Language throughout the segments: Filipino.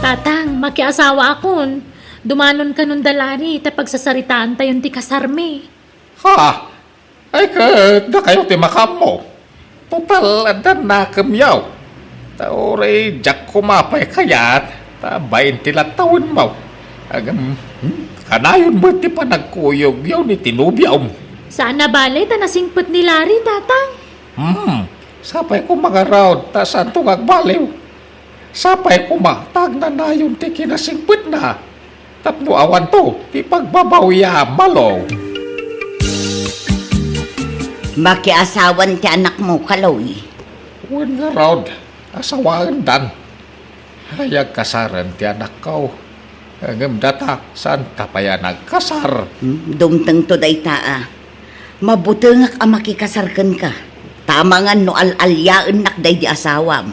Tatang, makiasawa akon. Dumanon ka nun dalari, ta pagsasaritaan tayon ti kasarmi. Ha? Ay na kayo ti makam mo. Total, adan na kamyaw. Taoray, jak kumapay kayat. Ta 20 lang taon mo. Agam, kanayon mo ti pa nagkuyog yaw ni tinubyaw mo. Saan na balay ta nasingpot ni Larry, tatang? Sapay ko mga round, ta saan to agbaliw. Sapay ko tag na na yung ti kinasingpot na. Tapno awan to, ti pagbabawya malaw. Makiasawan ti anak mo, Kaloy. Wan nga round, asawaan dan. Hayag kasaran ti anak ko. Ngam data, saan tapaya nagkasar? Dumteng to day taa. Mabutengak ang makikasarkan ka. Tamangan no al-alyaan nakday di asawam.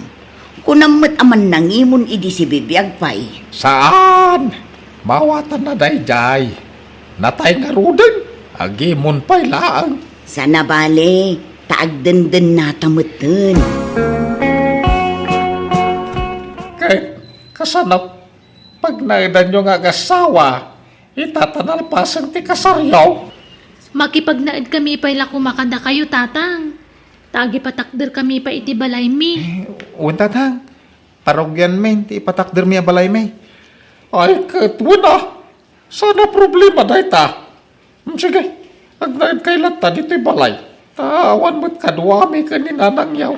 Kunamat aman nangimun idi si bibiyag pay. Saan? Mawatan na dayjay. Natay nga rudin. Agimun pa'y laang. Sana bale, taagdenden natamuten. Kahit kasanaw, pag naidan nyo nga gasawa, itatanalpasan ti kasaryaw. Makipagnaid kami pa'y lakumakanda kayo, tatang. Tagi patakder kami pa iti balay mi. Tatang, parogyan men, ti patakder mi a balay may. Ay, katwina. Sana problema dahi ta. Sige, agnaid kay lata dito'y balay. Tawan mo't kadwami ka ni nanang yaw.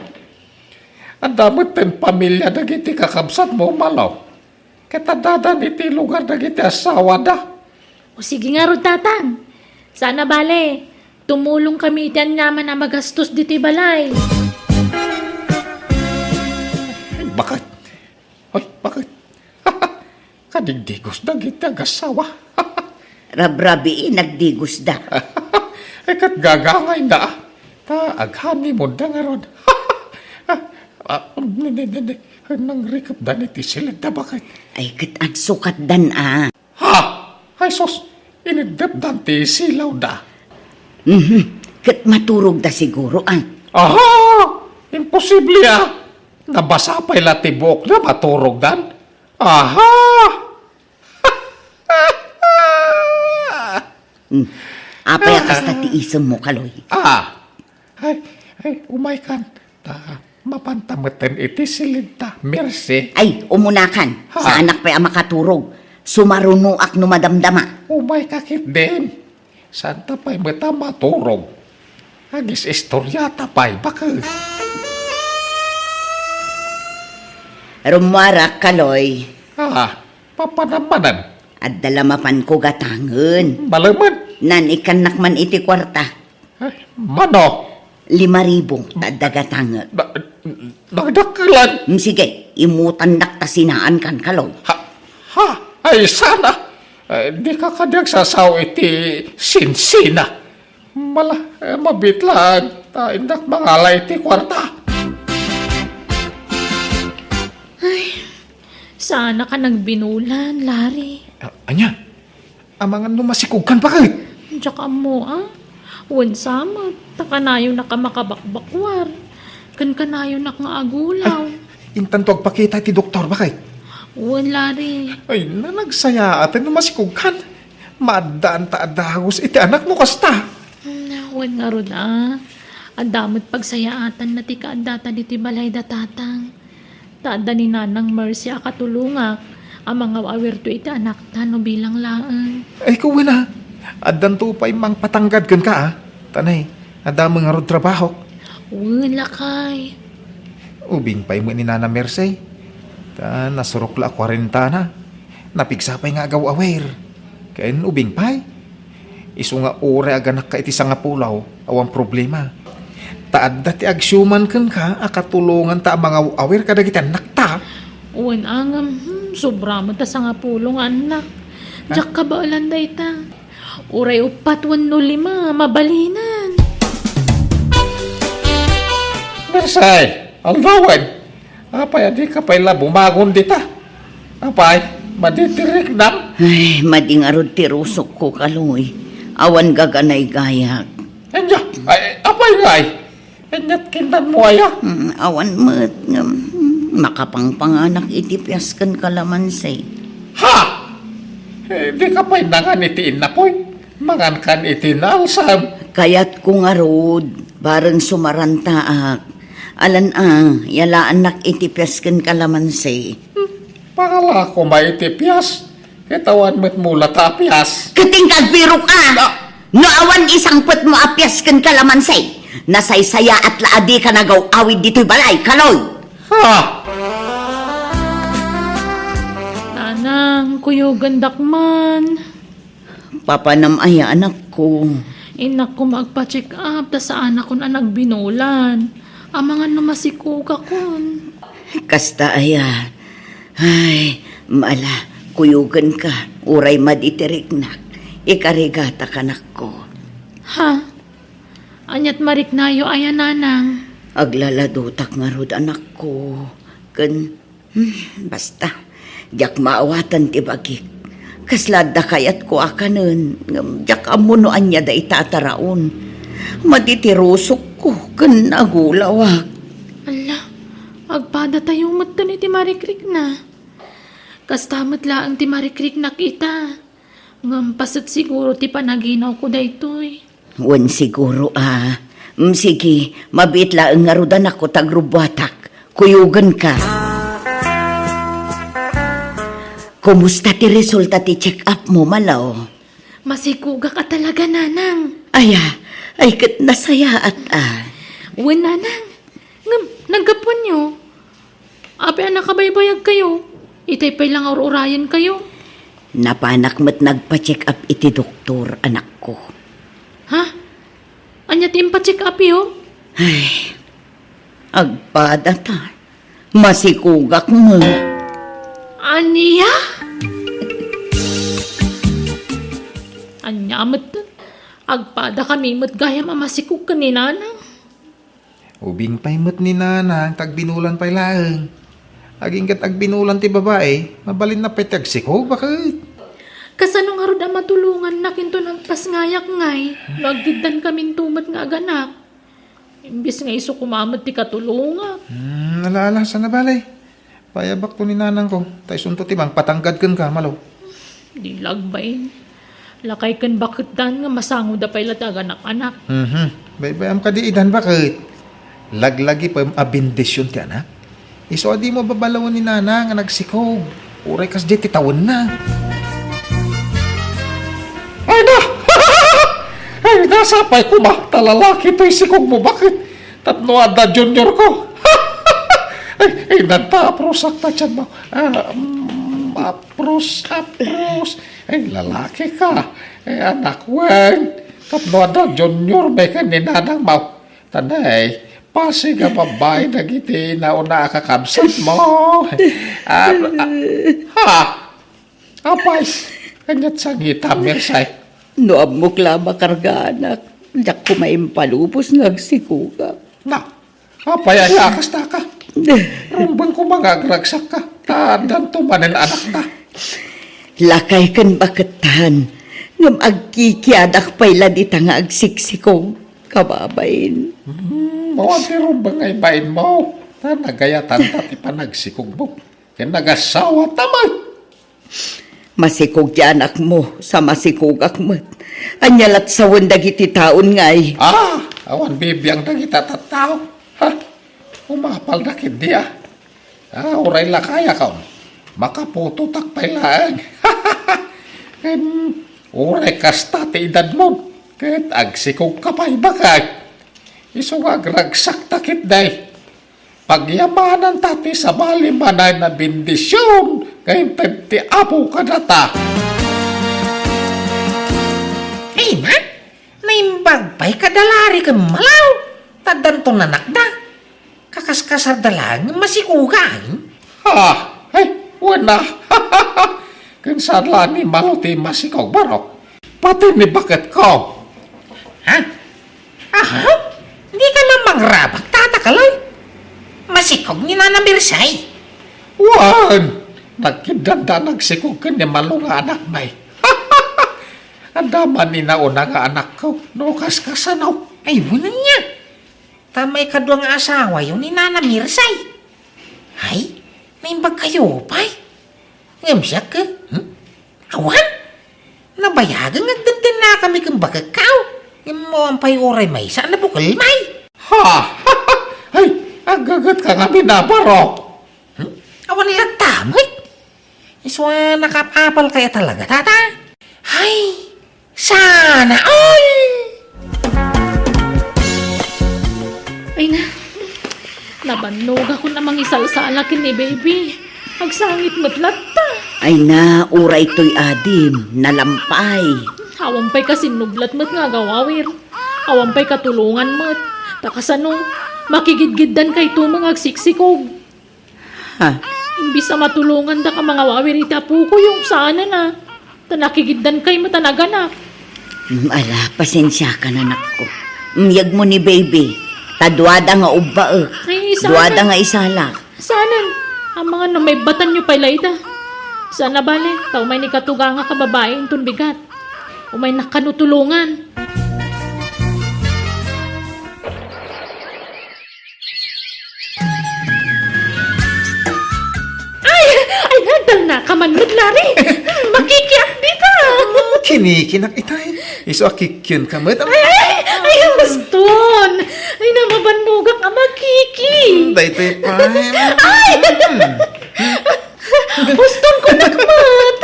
Ang damot ten pamilya dagiti kakabsat mo malaw. Katadadan iti lugar dagiti asawa da. O sige nga ron, tatang. Sana bale, tumulong kami itian naman na magastos dito'y balay. Ay, bakit? Ay, bakit? Kadigdigos dagiti agasawa. Rabrabi, nagdigos da. Ay, kat gagangay na. Ta, aghani mo da nga ron. Nang rikap da niti sila da bakit? Ay, kat sukat dan ah. Ha? Ay, sos, inidap dan ti silaw da. Kat maturog da siguro ah. Aha! Imposible ah. Nabasa pa'y latibok na maturog dan. Aha! Apay akas na tiisem mo, Kaloy. Ay, umay kan. Ta, mapantamatan iti silinta. Mercy. Ay, umunakan. Sa anak pa'y makaturog. Sumarunuak no madamdama. Umay kakit din. Santa pa'y mata maturog. Agis istoryata pa'y bakit? Rumwarak, Kaloy. Papanamanan. At dalamapan ko gatangen. Malaman. Nan ikanak man iti kwarta. Ay, mano? 5,000 dadagatang. Nagdakalan. Sige, imutan nakta sinaan kan, Kaloy. Ay, sana. Di ka kadyag sasaw iti sinsina. Mabitlan. Indak mangalay iti kwarta. Sana ka nagbinulan, Larry. Anya, amangan no masikugkan pa kahit. Tsaka mo, Wan sama, takanayo na ka makabakbakwar. Kanayo na nga agulaw. Intan to agpakita ti doktor ba kahit? Wan, Larry. Ay, nagsaya atin no masikugkan. Madaan ta adagos iti anak mo kasta. Wan nga ron, Adamot pagsayaatan na ti kaadata diti balay da tatang. Taada ni Nanang Mercy akatulungak. Ang mga awirto iti anak no bilang laan. Ay, kuwi na. Adan to pa'y mang patanggad kan ka, Tanay, adamang nga ron trabaho. Wala kay. Ubing pa'y mo ni Nana Mercy. Nasurok la 40 na. Napigsapay nga agaw-awer. Kain ubing pa'y. Isu nga ore aganak ka iti nga pulaw. Awang problema. Taad dati agsyuman kan ka, akatulungan ta mga awer kadagitan nakta. Uwan angam, sobra mo ta sa nga pulong anak. Diyak ka ba alanday ta? Uray upat 105, mabalinan. Bersay, aldawan. Apay, adi ka pa'y bumagon dita. Apay, maditirik nam. Ay, madingarod ti rusok ko, Kaloy. Awan gaganay gayak. Anya, apay ngay. Anyat kindan mo aya. Awan mat. Makapangpanganak itipyas kan kalamansi. Ha! Di ka pa'y nangan itiin na po'y. Mangan kan itinalsam. Kayat ko nga rod, bareng sumarantaak. Alan yalaan nak itipyas kan kalamansi. Pakala ko maitipyas. Kitawan mo't mula tapyas. Katingkag biro ka! No awan isang put mo apyas kan kalamansi. Nasaysaya at laadi ka nagaw awid dito'y balay, kaloy! Ha! Nanang, kuyo gandak man. Papanamaya anak ko. Inak ko magpa-check up, ta saan ako na nagbinulan. Ang mga namasikuga kon. Kasta aya. Ay, mala, kuyugan ka. Uray maditiriknak. Ikarigata kanak ko. Ha? Anyat mariknayo aya nanang. Aglaladutak nga rod anak ko. Basta. Diyak maawatan ti bagik. Kaslada kayat ko akanon. Diyak amunoan niya da itataraon. Matitirusok ko. Agulawak. Ala, agpada tayo mata ni Timarikrik na. Kastamot laang Timarikrik na kita. Ngampasat siguro ti panaginaw ko daytoy. Wan siguro sige, mabit laang nga rodan ako tagrubwatak. Kuyugan ka. Kumusta ti resulta ti check up mo, malaw? Masikuga ka talaga, nanang. Ay kat nasaya at Wen, nanang. Nagkapon nyo. Ape nakabaybayag kayo. Itay pa'y lang urayan kayo. Napanak mo't nagpa-check up iti doktor, anak ko. Ha? Anya tim pa-check up yo? Ay, agpada ta. Masikugak mo. Anya? Anya mo't agpada kami mo't gaya mamasikog ka ni nanang. Ubing pa'y mo't ni nanang, tagbinulan pa'y laeng. Aging kat agbinulan ti babae, mabalin na pa'y tagsikog, bakit? Kasano nga ro da matulungan na kinto ng pasngayak ngay. Nagdidan kaming tumat nga aganak. Imbis nga iso kumamot ti katulungan. Alaala, sana balay. Payabak to ni nanang ko. Tay sunto timang patanggad kan ka, malo. Di lagbayin. Lakay kan bakit dan nga masango da pa'y latagan anak. Baybayam ka di idan, bakit? Laglagi pa yung abindisyon ti anak. Iso di mo babalawan ni nanang nga nagsikog. Uray kas di titawon na. Ay na! Ay, nasapay ko ba? Talalaki to'y sikog mo. Bakit? Tatno ada junior ko. Ay, nagpa-apros akta dyan mo. Apros. Ay, lalaki ka. Ay, anak, wen. Tatno ada junior. May kaninanang mo. Tanay, pasi ka babae na giti na una kakabsat mo. Apay, kanyat sang hitamir say. No amukla makarga anak. Diyak ko maimpalupos nagsikuga. Na, apay-ayakas na ka. Rumbang ko magagragsak ka. Tandang tumanin anak na. Lakay kan bakatan. Ngam agkikiadak pa'y ladita nga agsiksikong kababain. Mawag rumbang ay bain mo. Nagayatan tati pa nagsikog mo. Kaya nagasawa tamay. Masikog ti anak mo sa masikugak mo. Anyalat sa dagiti taon ngay. Awan bibiyang dagita tattao. Ha? Umapal na kindi uray lakaya ka. Makaputo takpay lang. Uray kasta ti edad mo. Kahit agsikog ka pa'y bakay. Iso agragsak takit day. Pagyamanan tati sa malimanay na bendisyon. Ngayon ti apo ka na ta. Ay man, naimbagpay kadalari ka malaw. Tadanto nanak na. Kakaskasar dalang masikugan. Ay, wala. Kung saan lang ni maluti masikaw barok. Pati ni bakit ko. Ha? Aha? Hindi ka lamang rabak tatakalay. Masikog ni Nana Mirsay. Wan! Nagkidanda nagsikog ka ni malunga anak may. Ang daman ni nauna nga anak ko. Nukas ka sanaw. Ay, wala niya. Tamay kadwa nga asawa yun ni Nana Mirsay. Ay, Naimbag kayo, pay. Ngam siya ka? Awan? Nabayagan ngagdandan na kami kang bagakaw. Ngam mo ang pay oray may saan na bukal may. Ha! Ay, agagat ka nga binabarok. Awan nilang tamit. Iswa nakapapal kaya talaga, tata. Ay, sana all! Ay na, nabanog ako namang isalsala ni baby. Agsangit matlat ta. Ay na, uray to'y adim, nalampay. Awampay kasi nublat mat nga gawawir. Awampay katulungan mat. Takasano, makigidgiddan kay tumang agsiksikog. Ha? Imbis na matulungan da ka mga wawir itapu ko yung sana na. Tanakigiddan kay matanaganak. Ala, pasensya ka na ko. Miyag mo ni baby. Tadwada nga ubaek. Ay, Duwada nga isala. Sana, ang mga na may batan nyo pa'y layda. Sana bale, tao may nikatuga nga kababae itong bigat. O may nakanutulungan. Ay, nadal na kamanod, Lari. Makikiak di ka. Kinikinak itay. Iso akikyon ka mo. Ay, Baston. Ay, namabanugak ang makiki. Daytoy pa. Baston ko nagmat.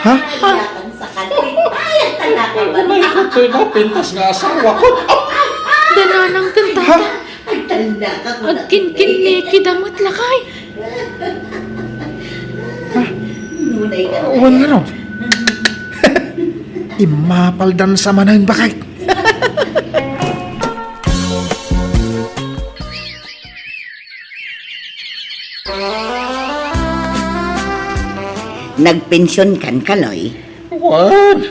Ha? May kutoy na pintas nga asawa ko. Dananang kanta. Agkin-kiniki damot lakay. Uwan nga ron. Imapaldan sa manahin bakit? Nagpensyon kan kaloy. Wan,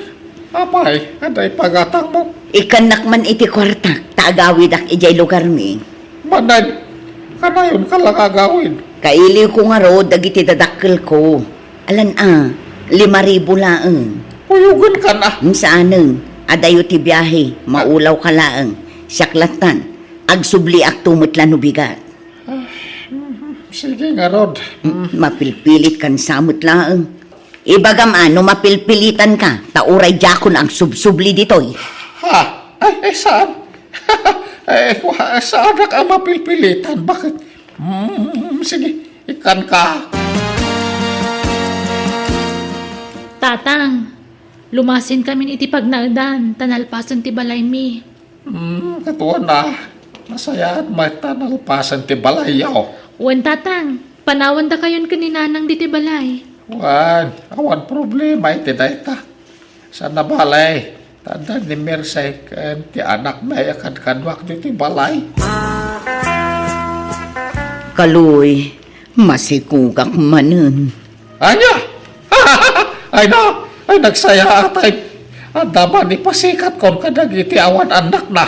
apay, aday pagatang mo. Ikanak man iti kwartak, taagawid ak ijay lugar mi. Manay, kanayon ka lang agawin. Kaili ko nga ro, dagiti dadakkel ko. Alan 5,000 laang. Puyugan ka na. Saanen, adayo ti biyahe, maulaw ka laang. Siaklatan, agsubli ak tumutlan bigat. Sige nga, Rod. Mapilpilit kan samot laang. Ibagam ano, mapilpilitan ka, tauray jakon ang subsubli ditoy. Ha? Ay, saan? Saan ka mapilpilitan? Bakit? Sige, ikan ka. Tatang, lumasin kami iti pagnaldan, tanalpasan ti balay mi. Katuan na. Masayaan may tanalpasan ti balayaw. Wan tatang, panawan da kayon kaninanang di ti balay. Wan, awan problema iti dayta. Sa nabalay, tanda ni Mersay, kan ti anak na yakan kanwak ti balay. Kaluy, masikugak manen. Anya? Ay na, ay nagsaya atay. Ang daman ni pasikat kon kadagiti awan anak na.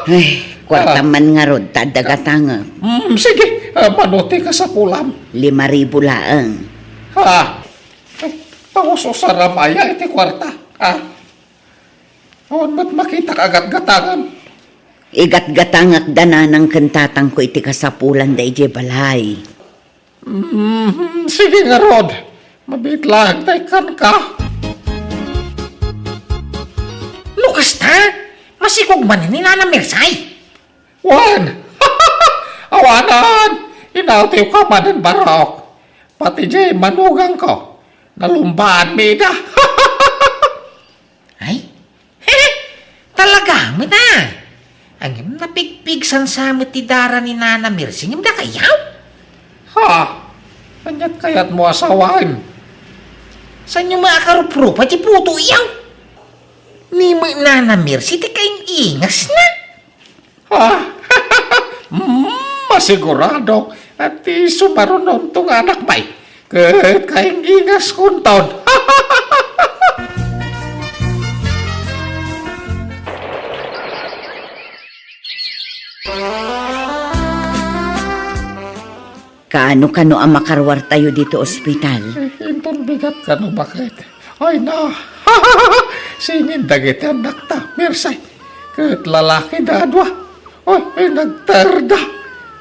Ay, kwartaman nga rod, tadagatanga. Sige, manuti ka sa pulam. 5,000 laang. Ha? Ay, ako susaramaya iti kwarta. Ha? Awan mo't makita kagat-gatangan. Igat-gatangak dananang kantatang ko iti kasapulan da ije balay. Sige nga, Rod. Mabitlang tay kan ka. Lukas ta? Masikog man ni Nana Mersay. Wan! Awanan! Inautiw ka man barok. Pati jay manugang ko. Nalumbaan mi da. Ay? Talaga mo na. Ang napigpigsan sa matidara ni Nana Mersay, yung da kayaw? Ha? Anyat kayat mo asawain? Saan yung mga karuprupa, di puto iyaw? Ni mo Nana Mersay, di kayong ingas na. Ha? Masigurado at sumarunon tong anak may. Kahit kayong ingas kunton. Kaano ang makarwar tayo dito ospital? Inton bigat ka no bakit? Ay na. Singin dagiti anak ta. Mersay. Kahit lalaki da adwa. Oy, ay nagtarda.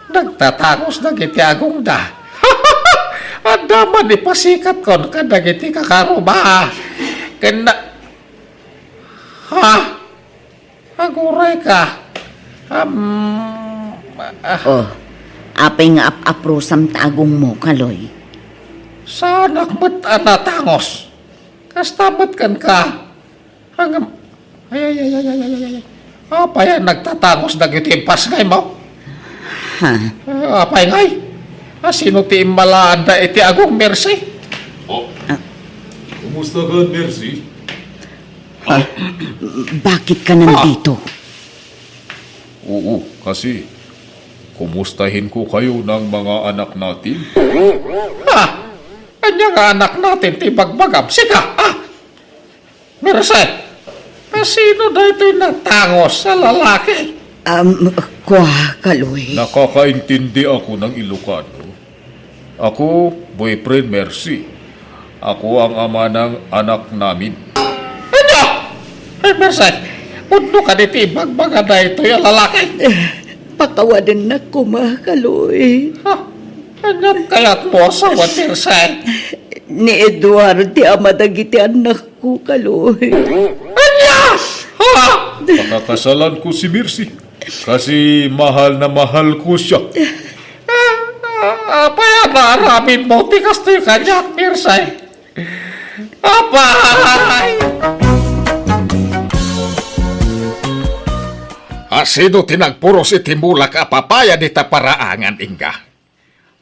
Nagtatangos na gitiagong da. Ada man ipasikat kon ka dagiti kakaruba. Kena ha? Aguray ka. Oh, apay nga ap-aprosam taagong mo, Kaloy. Sanak mo't anatangos. Kastamat kan ka. Hanggang ay. Apay nagtatangos dagiti impas ngay mo. Ha? Apay ngay. Sino ti malaanda iti agong mercy? Kumusta ka, Mercy? Bakit ka nandito? Oo, kasi kumustahin ko kayo ng mga anak natin. Ha? Kanya nga anak natin ti bagbagam. Sika, mercy. Sino da ito'y natangos sa lalaki? Kaloy. Nakakaintindi ako ng Ilocano. Ako, boyfriend Mercy. Ako ang ama ng anak namin. Ano? Ay, mercy. Puno ka diti bagbaga da ito'y lalaki. Pakawadan na ko, Kaloy. Ha? Anyan kaya't mo asawa, mercy? Ni Eduardo, ti ama dagiti anak ko, Kaloy. Anyas! Ha? Pakakasalan ko si Mercy. Kasi mahal na mahal ko siya. Apay aramin mo, tikas to yung kanya, Mirsay. Apay! Sino tinagpuros iti mulak apapaya di taparaangan ingga?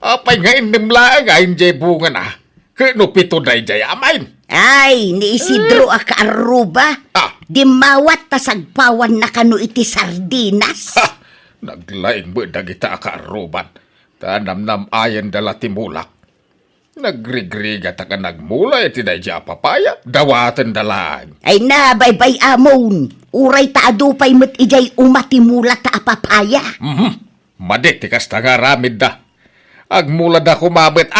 Apay nga inimlaan nga hindi bunga na. Kano pito day jay amain? Ay, ni Isidro a kaaruba. Di mawat tasagpawan na kano iti sardinas. Ha! Naglaing mo dagita akaaruban. Tanam-nam ayan dala timulak. Nagrigriga ta ka nagmula iti day jay apapaya. Dawatan dalaan. Ay na, baybay amon. Uray ta adupay met ijay umatimula ta apapaya. Madit tikas ta nga ramid da. Agmula da kumabit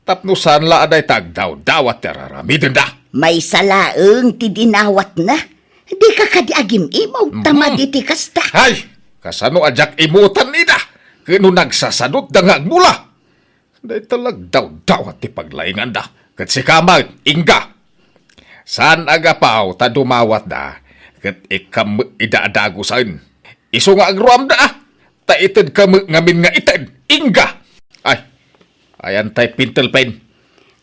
tapnusan la aday tagdaw-dawat teraramidin da. May salaeng ti dinawat na. Di ka kadiagim imaw tama di ti kasta. Ay! Kasano ajak imutan nida? Kano nagsasadot da nga agmula? Day talag daw-dawat ti paglaingan da. Kat si kamag, ingga. Saan agapaw ta dumawat da? Kat ikam idaadagusan. Iso nga agruam da. Ta itid kam ngamin nga itid. Ingga! Ay! Ayan tay pintel pen.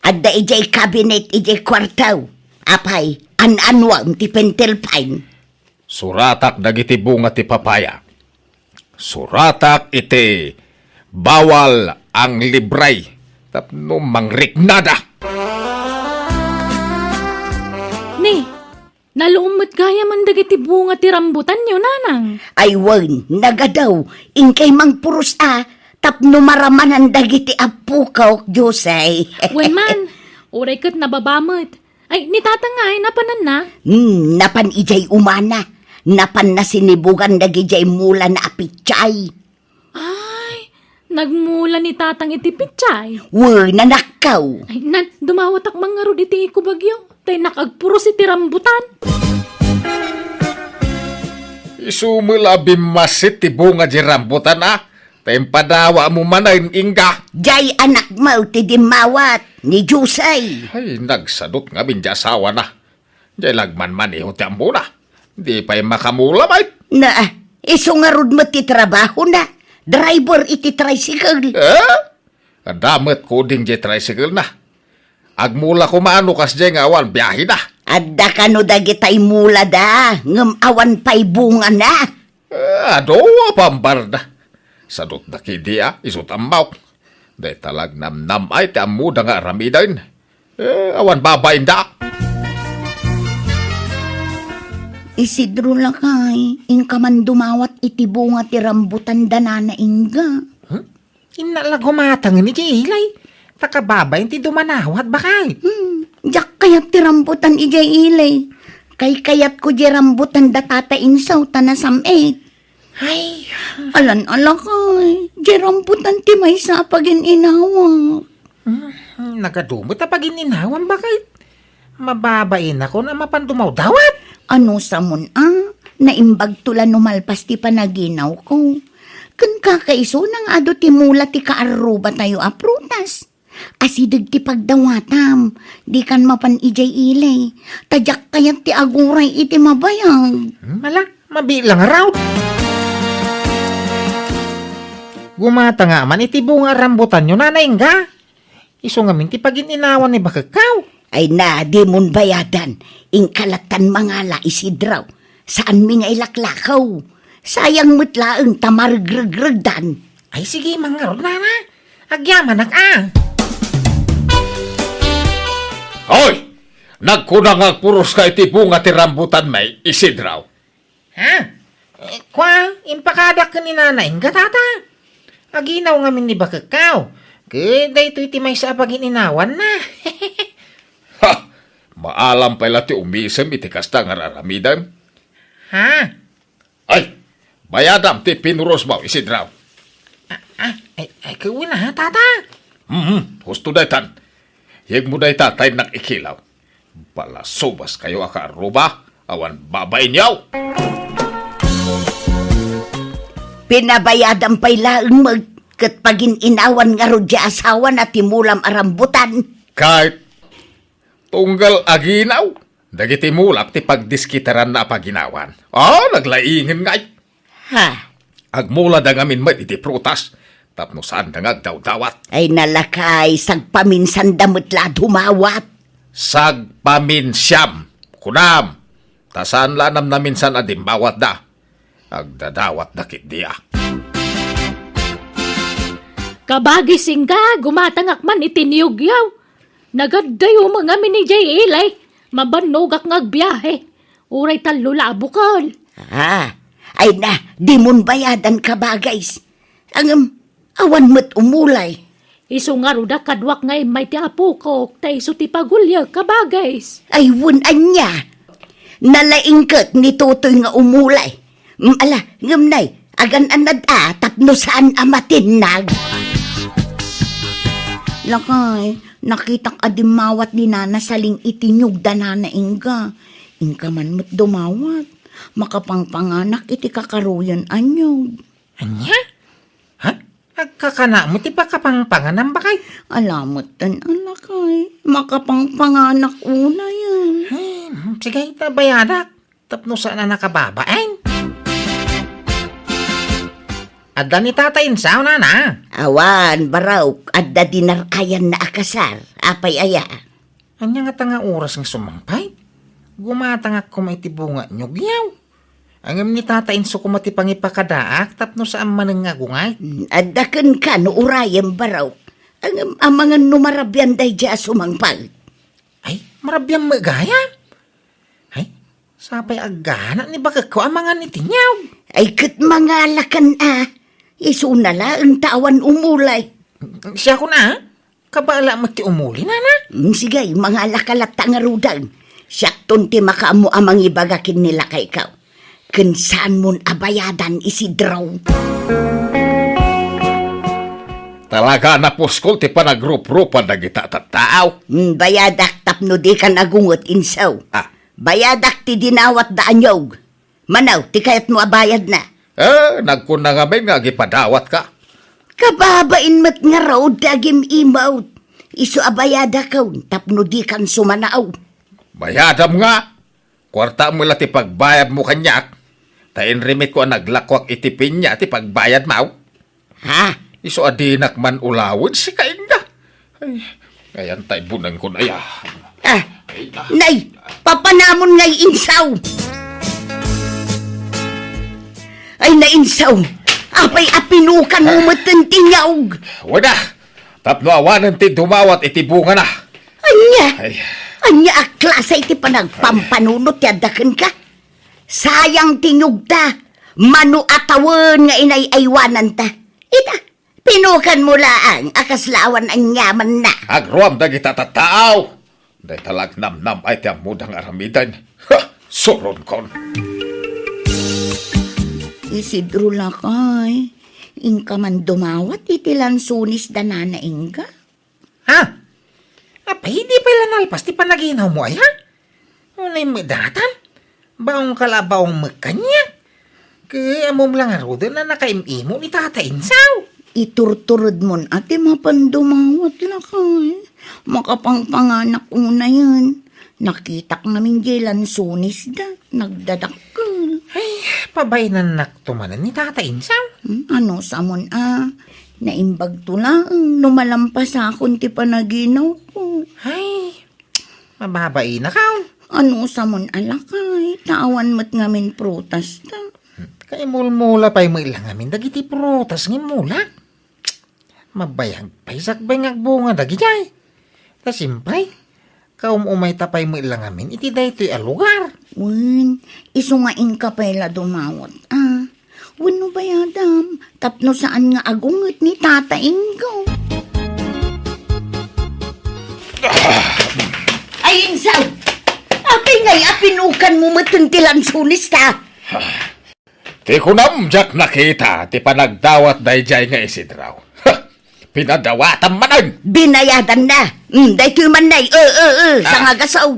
Adda ijay cabinet ijay kwartaw. Apay, an-anwam ti pentel pine. Suratak dagiti bunga ti papaya. Suratak iti bawal ang libray. Tapno mangriknada. Ni, naluumot gaya man dagiti bunga ti rambutan nyo, nanang. Ay wan, nagadaw, inkay mang purus tapno maramanan dagiti apukaw, Diyosay. Wen man, uray kat nababamot. Ay, ni tatangay, napanan na. Napan ijay umana. Napan na sinibugan dagijay mula na apitsay. Ay, nagmula ni tatang iti pichay. Nanakaw. Ay, dumawatak mga rod iti ikubagyo. Tay nakagpuros iti rambutan. Isumulabi masit ti bunga di rambutan Tempadawa mo manayin ingga. Jay anak mo ti dimawat ni Jusay. Ay, nagsadot nga bin di asawa na. Jay lagman man iho ti ambuna. Di pa'y makamula bay. Na, iso nga rod mo ti trabaho na. Driver iti tricycle. Kadamot ko ding di tricycle na. Agmula ko maano kas jay nga awan biyahe na. Adda ka no dagitay mula da. Ngam awan pa'y bunga na. Adowa pambarda. Sadot na kidia, isot amaw. Day talag nam ay ti amuda nga ramidain. Awan babain da. Isidro lakay, inka man dumawat iti bunga ti rambutan danana ingga. Inalag humatang ni Jilay. Takababay ti dumanawat bakay. Jak kayat ti rambutan ijay ilay. Kay kayat ko di rambutan datata insaw tanasamit. Ay, Alan-alakay, di rambutan ti may sapagin inawak. nagadumot na pag-ininawan bakay. Mababain ako na mapandumaw dawat. Ano sa mun Naimbag tula numalpas ti panaginaw ko. Kan kakaiso nang ado ti mula ti kaaruba tayo a prutas. Asidag ti pagdawatam, di kan mapan ijay ilay. Tadyak kayat ti aguray iti mabayag. Mala, mabilang raw. Gumata nga man iti bunga rambutan nyo, nanay nga. Iso nga min ti pagin-inawan ni Bakakaw. Ay na, di mon bayadan. Ingkalatan mangala isidraw. Saan mi nga ilaklakaw? Sayang mutlaang tamargragregdan. Ay sige, mangarod nana. Agyaman ak Hoy! Nagkunang puros ka iti bunga ti rambutan may isidraw. Ha? Kwa, impakadak ka ni nanay nga tata. Aginaw nga min ni Bakakaw. Kaya ito iti may sa pagin-inawan na. Ha! Maalam pala ti umisem iti kasta nga raramidan. Ha? Ay! Bayadam ti pinuros mo isidraw. Ay kawin na ha, tata. Husto daytan. Yeg mo day tatay nak ikilaw. Palasubas kayo akaruba, awan babay niyaw. Pinabayadan pa'y laang kat pagin-inawan nga rodya asawa na timulam arambutan. Kahit tunggal aginaw, dagiti mulap ti pagdiskitaran na paginawan. Naglaingin ngay. Ha? Agmula da ngamin met iti prutas, tapno saan da ngagdaw-dawat. Ay nalakay, sagpaminsan damitla dumawat. Sagpaminsyam, kunam, tasan lanam na minsan adimbawat da. Agdadawat dakit dia. Kabagi singga, gumatangak man itiniyugyaw. Nagadayo mga minijay ilay, mabanogak ngagbiyahe. Uray talula bukal. Ay na, di mon bayadan ka bagays. Ang awan mo't umulay. Iso nga ruda kadwak ngay may ti apo ko, ta iso ti pagulya kabagays. Ay anya. Nalaingkat ni Totoy nga umulay. Ala, ngamnay, agan anad tapno saan amatinag. Lakay, nakitak adimawat ni Nana saling itinyog da Nana Inga. Inka man mo't dumawat. Makapangpanganak iti kakaruyan anyog. Anya? Ha? Agkakana mo ti pakapangpanganan ba kay? Alamutan alakay. Makapangpanganak una yan. Sige, tabayadak. Tapno saan na nakababain? Adda ni tatain sao na na. Awan, baraw, adda dinarayan na akasar. Apay aya. Anya nga tanga oras ng sumampay? Gumatangak ko may tibunga nyo giyaw. Angam ni tatain so kumati pangipakadaak tapno saan manang nga gungay. Adda kan ka no urayam baraw. Ang mga numarabyan day dya sumangpal. Ay, marabyang magaya. Ay, sapay agana ni baka ko ang mga nitinyaw. Ay kat mga lakan isunala ang tawan umulay. Siya ko na, kabala mo ti umuli na na. Sigay, mga lakalata nga rudan. Siyakton ti makaamu amang ibagakin nila kay ikaw. Kinsan mon abayadan isidraw. Talaga na puskol ti panagrup-rupan na kita tataaw. Bayadak tapno di ka nagungot insaw. Bayadak ti dinawat da anyog. Manaw, ti kayat mo abayad na. Nagkunangabay nga gipadawat ka. Kababain mat nga raw dagim imawt. Isu abayada kaw, tapno di kan sumanaaw. Bayadam nga. Kwarta mo lang ti pagbayad mo kanyak. Tain rimit ko ang naglakwak itipin niya ti pagbayad mo. Ha? Iso adinak man ulawin si kainga. Ay, ngayon tayo bunang ko na ya. Nay, papanamon ngay insaw. Ay nainsaw, apay apinukan mo matantingyaw. Wala, tapno awanan ti dumawat iti bunga na. Anya aklasa iti panagpampanunot yadakan ka. Sayang tinyog ta, manu atawan nga inay-aywanan ta. Ita, pinukan mo laang, akaslawan ang yaman na. Agruam da kita tataaw. Day talag nam-nam ay ti amudang aramidan. Suron kon. Isidro lakay, ingka man dumawat iti lansunis da Nana Inga. Ha? Apay, hindi pala nalpas ti panaginaw mo ay ha? Unay mo datan? Baong kalabaong magkanya. Kaya amom lang aruda na nakaimimo ni Tata Insaw. Iturturod mon ate mapandumawat lakay. Makapangpanganak una yan. Nakitak namin gilan sunis da. Nagdadakkel. Ay, pabay na naktumanan ni Tata Insaw. Ano samon naimbag tulang lumalampas akon ti panaginaw ko. Ay, mababay na ka. Ano samon alakay, tawan mat ngamin prutas ta. Kay mulmula pa'y mailang amin dagiti prutas ng mula. Mabayag pa'y sakbay ngagbunga dagi jay. Ta simpray, kaum umay tapay mailang amin iti daytoy a lugar. Wen, isungain ka pala dumawat. Wano ba yadam? Tapno saan nga agungot ni Tata Ingo? Ay, Insaw! Apay ngay, apinukan mo matuntilan sunis ta. Ti kunam jak nakita, ti panagdawat dayjay nga Isidraw. Pinadawatan manan! Binayadan na. Daytoy man nay, sa nga gasaw.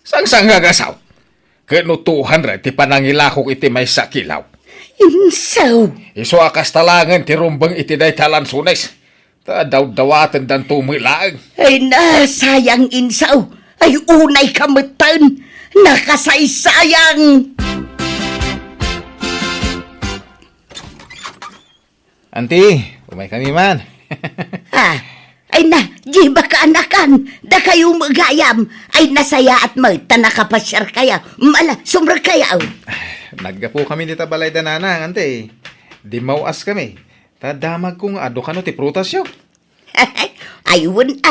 Sang ngagasaw. Kenutuhan ra ti panangilakok iti may sakilaw. Insaw! Iso akas talangan ti rumbang iti day talan sunes. Ta daw-dawatan dan tumilaang. Ay na, sayang Insaw. Ay unay kamutan. Nakasaysayang. Auntie, umay kami man. Ay na, di ba kaanakan? Da kayo magayam. Ay nasaya at magta nakapasyar kaya. Mala, sumra kaya. Naggapo kami dita balay dananang, ante. Di mauas kami. Tadamag kong ado kano ti prutas yo. Ayun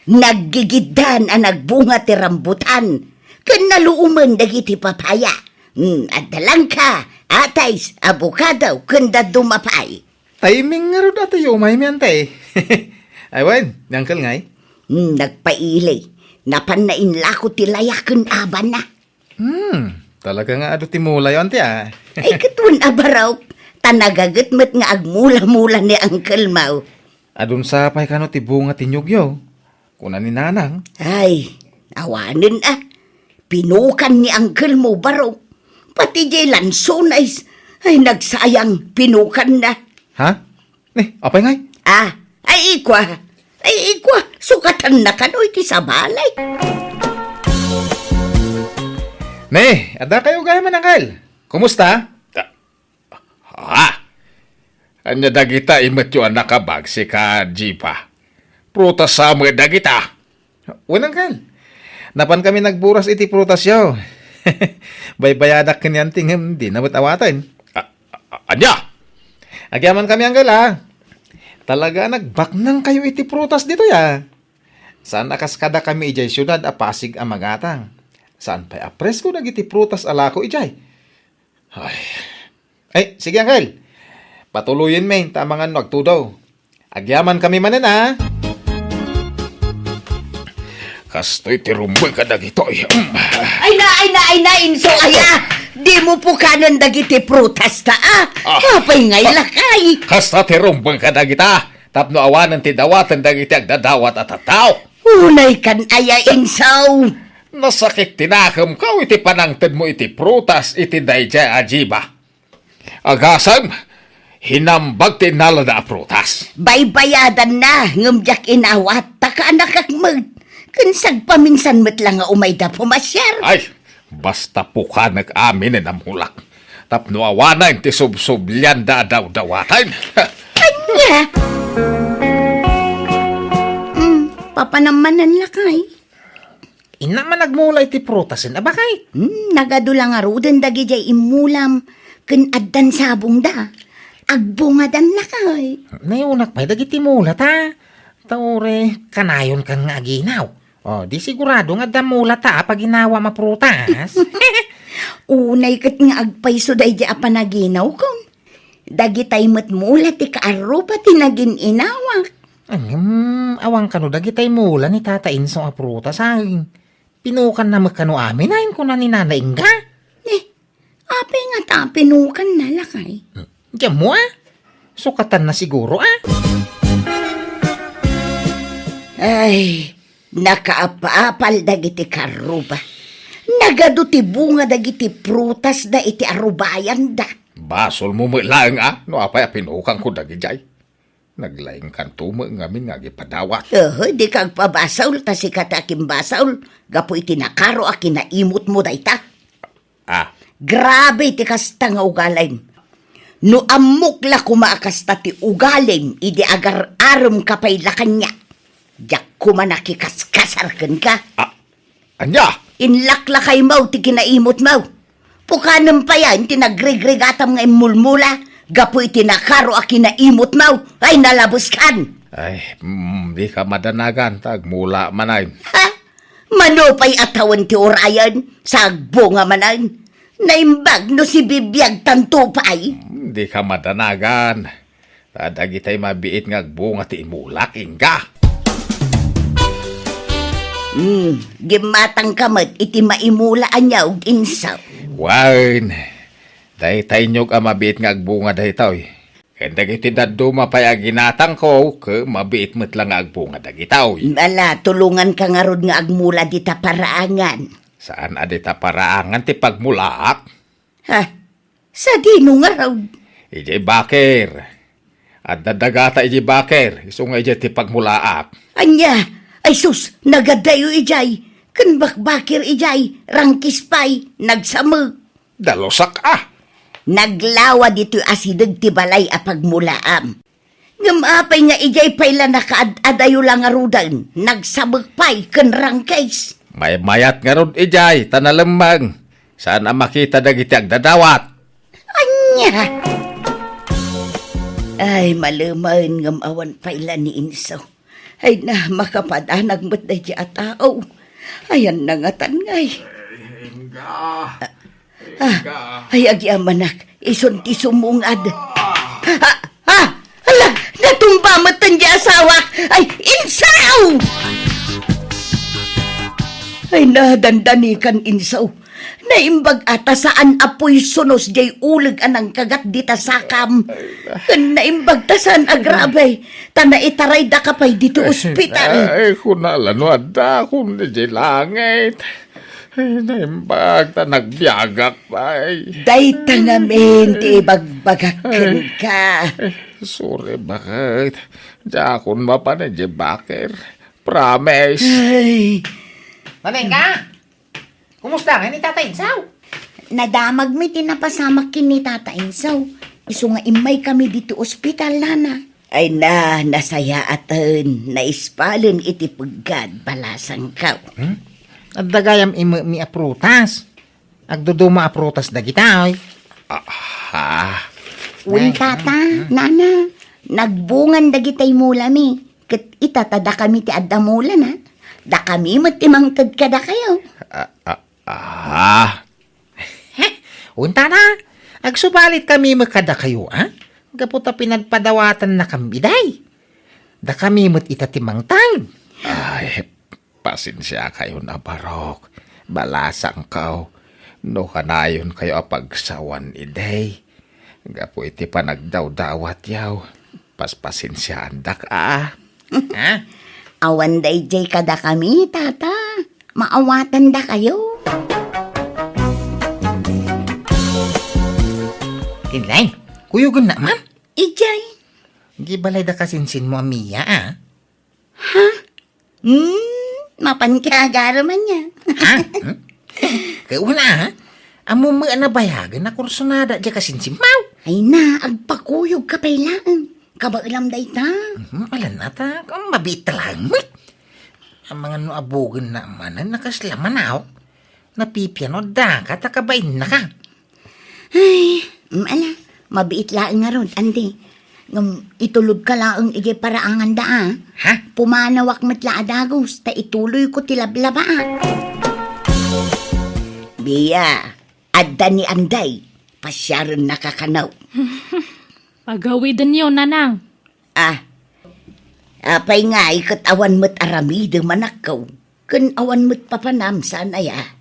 naggigidan nagbunga ti rambutan. Kanaluuman dagiti papaya. Adalang ka, atays, abukado, kanda dumapay. Timing nga ro dati yo, may mi ante. Aywan, nangkal ngay. Nagpailay. Napanain lako ti layakan aban na. Talaga nga ado ti mulay, ante Ay katun abaraw. Tanagagat met nga agmula-mula ni Uncle Mau. Adun sa pay kano ti bunga ti nyugyo. Kuna ni nanang. Ay, awanin Pinukan ni Uncle Mau baraw. Pati jay lansonays. Ay nagsayang pinukan na. Ha? Apay ngay? Ay ikwa. Sukatan na kanoy ti sa balay. Ada kayo gaya manangkal. Kumusta? Anya dagita imet yu anak kabag si ka Jipa. Prutas sa mga dagita. Unang kal. Napan kami nagburas iti prutas yaw. Baybayadak kanyanting di namat awatan. Anya? Agyaman kami ang gala. Talaga nagbaknang kayo iti prutas dito ya. Saan akaskada kami ijay syudad a Pasig a Magatang. Saan pa'y apresko nagiti prutas alako ijay. Ay, sige Uncle. Patuloyin may tamangan nagtudaw. Agyaman kami manen Kastoy ti rumbay ka dagito. Ay na, Inso, di mo po kanan dagiti prutas ta, Kapay ngay lakay. Kasta ti rumbay ka dagita. Tapno awanan ti dawatan dagiti agdadawat at ataw. Unay kan aya, Inso. Nasakit tinakam ka iti panangtad mo iti prutas iti dayjay ajiba. Agasam, hinambag ti nalada a prutas. Baybayadan na, ngumjak inawat, taka nakakmag. Kansag paminsan met lang nga umay da pumasyar. Ay, basta puka nag-amin na namulak. Tapno awanan ti subsublyan da daw-dawatan. Anya? Papanamanan lakay. Ina man nagmulay ti prutasin, abakay. Nagadulang aruden dagi jay imulam. Kun addan sabong da. Agbungadan lakay. Nayunak pa'y dagiti mula ta. Taure, kanayon kang nga aginaw. Di sigurado nga damula ta pag ginawa maprutas. Unay kat nga agpayso day di apanaginaw kon. Dagitay met mula ti kaaro pati naging inawak. Awang kano dagitay mula ni Tata Insong a prutas ay. Pinukan na magkano amin ayon ko na ni nanaing ka. Ape nga ta pinukan na lakay. Diyan mo sukatan na siguro Ay, nakaapapal dagiti karuba. Nagado ti bunga dagiti prutas da iti arubayan da. Basol mo lang no apay pinukang ko dagi jay. Naglaing kanto mo ngamin nga gipadawat. Di kag pabasaul ta si katakim basaul. Gapo iti nakaro a kinaimot mo dayta. Grabe iti kasta nga ugalim. No amok la kumaakasta ti ugalim, idi agar-aram kapay lakanya. Diyak kumanakikaskasarkan ka. Anya? Inlaklakay mo ti kinaimot mo. Pukanam pa yan, tinagregregatam nga imulmula. Gapo iti nakaro a kinaimot mo. Ay nalabos kan. Ay, di ka madanagan. Tagmula manay. Ha? Manopay atawan ti orayan. Sagbo nga manay. Naimbag no si bibiyag tantupay. Di ka madanagan. Tadagi tayo mabiit nga bunga ti imulak inga. Gimatang kamat iti maimulaan niya og insaw. Wine. Dahi tayo nyog ang mabiit nga bunga dahi tayo. Kanda iti daddo mapay ginatang ko, ke mabiit mo't lang agbunga dagi tayo. Bala, tulungan ka nga rod nga agmula dita paraangan. Saan adita paraangan ti pagmulaak? Ha? Sa dino nga raw. Ije baker. At dadagata ije baker. Iso nga ije ti pagmulaak. Anya, ay sus, nagadayo ijay. Kan bakbakir ijay, rangkis pay, nagsamag. Dalosak Naglawa dito asidag ti balay a pagmulaam. Ngamapay nga ijay pay la nakaadayo lang arudan. Nagsamag pay, kan rangkis. May mayat nga ron ijay, tanalembang. Saan ang makita dagiti agdadawat? Anya! Ay, maluman ngam awan paila ni Inso. Ay na, makapadanag mo't na di atao. Ayan na nga tangay. Ay, agiamanak, isunti sumungad. Hala, natumba matan di asawak. Ay, Insaw! Ay, nadandanikan Insaw. Naimbag ata saan apoy sunos jay uleg anang kagat dita sakam. Kan naimbag tasan agrabay. Tana itaray da kapay dito ospital. Ay, kunalan wada kun di langit. Ay, naimbag ta nagbiagak pay. Dayta ngamin ti bagbagakin ka. Sorry, bakit? Jakon mapanay di baker. Promise. Ay, Manengka! Kumusta nga ni Tata Insaw? nadamag mi tinapasamak kin ni Tata Insaw. Isu nga imay kami dito ospital nana. Ay na, nasaya atan, naispalin iti pagkad balasang kaw. At dagayam mi aprutas. Agduduma aprutas da kita, oy. Uy, tata, nana, nagbungan dagitay mula mi. Kat itatada kami ti adda mula na. Da kami matimangtad ka da kayo. Unta na, agsubalit kami makada kayo, ha? Gaputa pinagpadawatan na kami, day. Da kami mat itatimang tang. Ay, pasensya kayo na barok. Balasang kaw. No kanayon kayo apagsawan iday. Gapo iti pa nagdaw-dawat yaw. Paspasensyaan dak Ha? Awan day jay kada kami, tata. Maawatan da kayo. Tinlay, kuyugon na man. Ijay. Gibalay da kasinsin mo amiya, ah. Mapankagara man niya. Ha? Kaya una, ha? Amo mo na bayagan na kursunada dya kasinsin mau. Ay na, agpakuyog ka pailaan. Kabailam day ta. Alam na ta, kung mabita lang. Ang mga nuabugan na manan nakaslaman ako. Napipiano da ka, takabain na ka. Ay, ala, mabiit laing nga ron, andi. Itulog ka laang igi paraangan da, ah. Ha? Pumanawak matla adagos, ta ituloy ko tilablaba, ah. Biya, adda ni Anday, pasyaron nakakanaw. Pagawidan yun, nanang. Apay nga, awan mo't aramid manakaw. Kun awan mo't papanam, saan aya?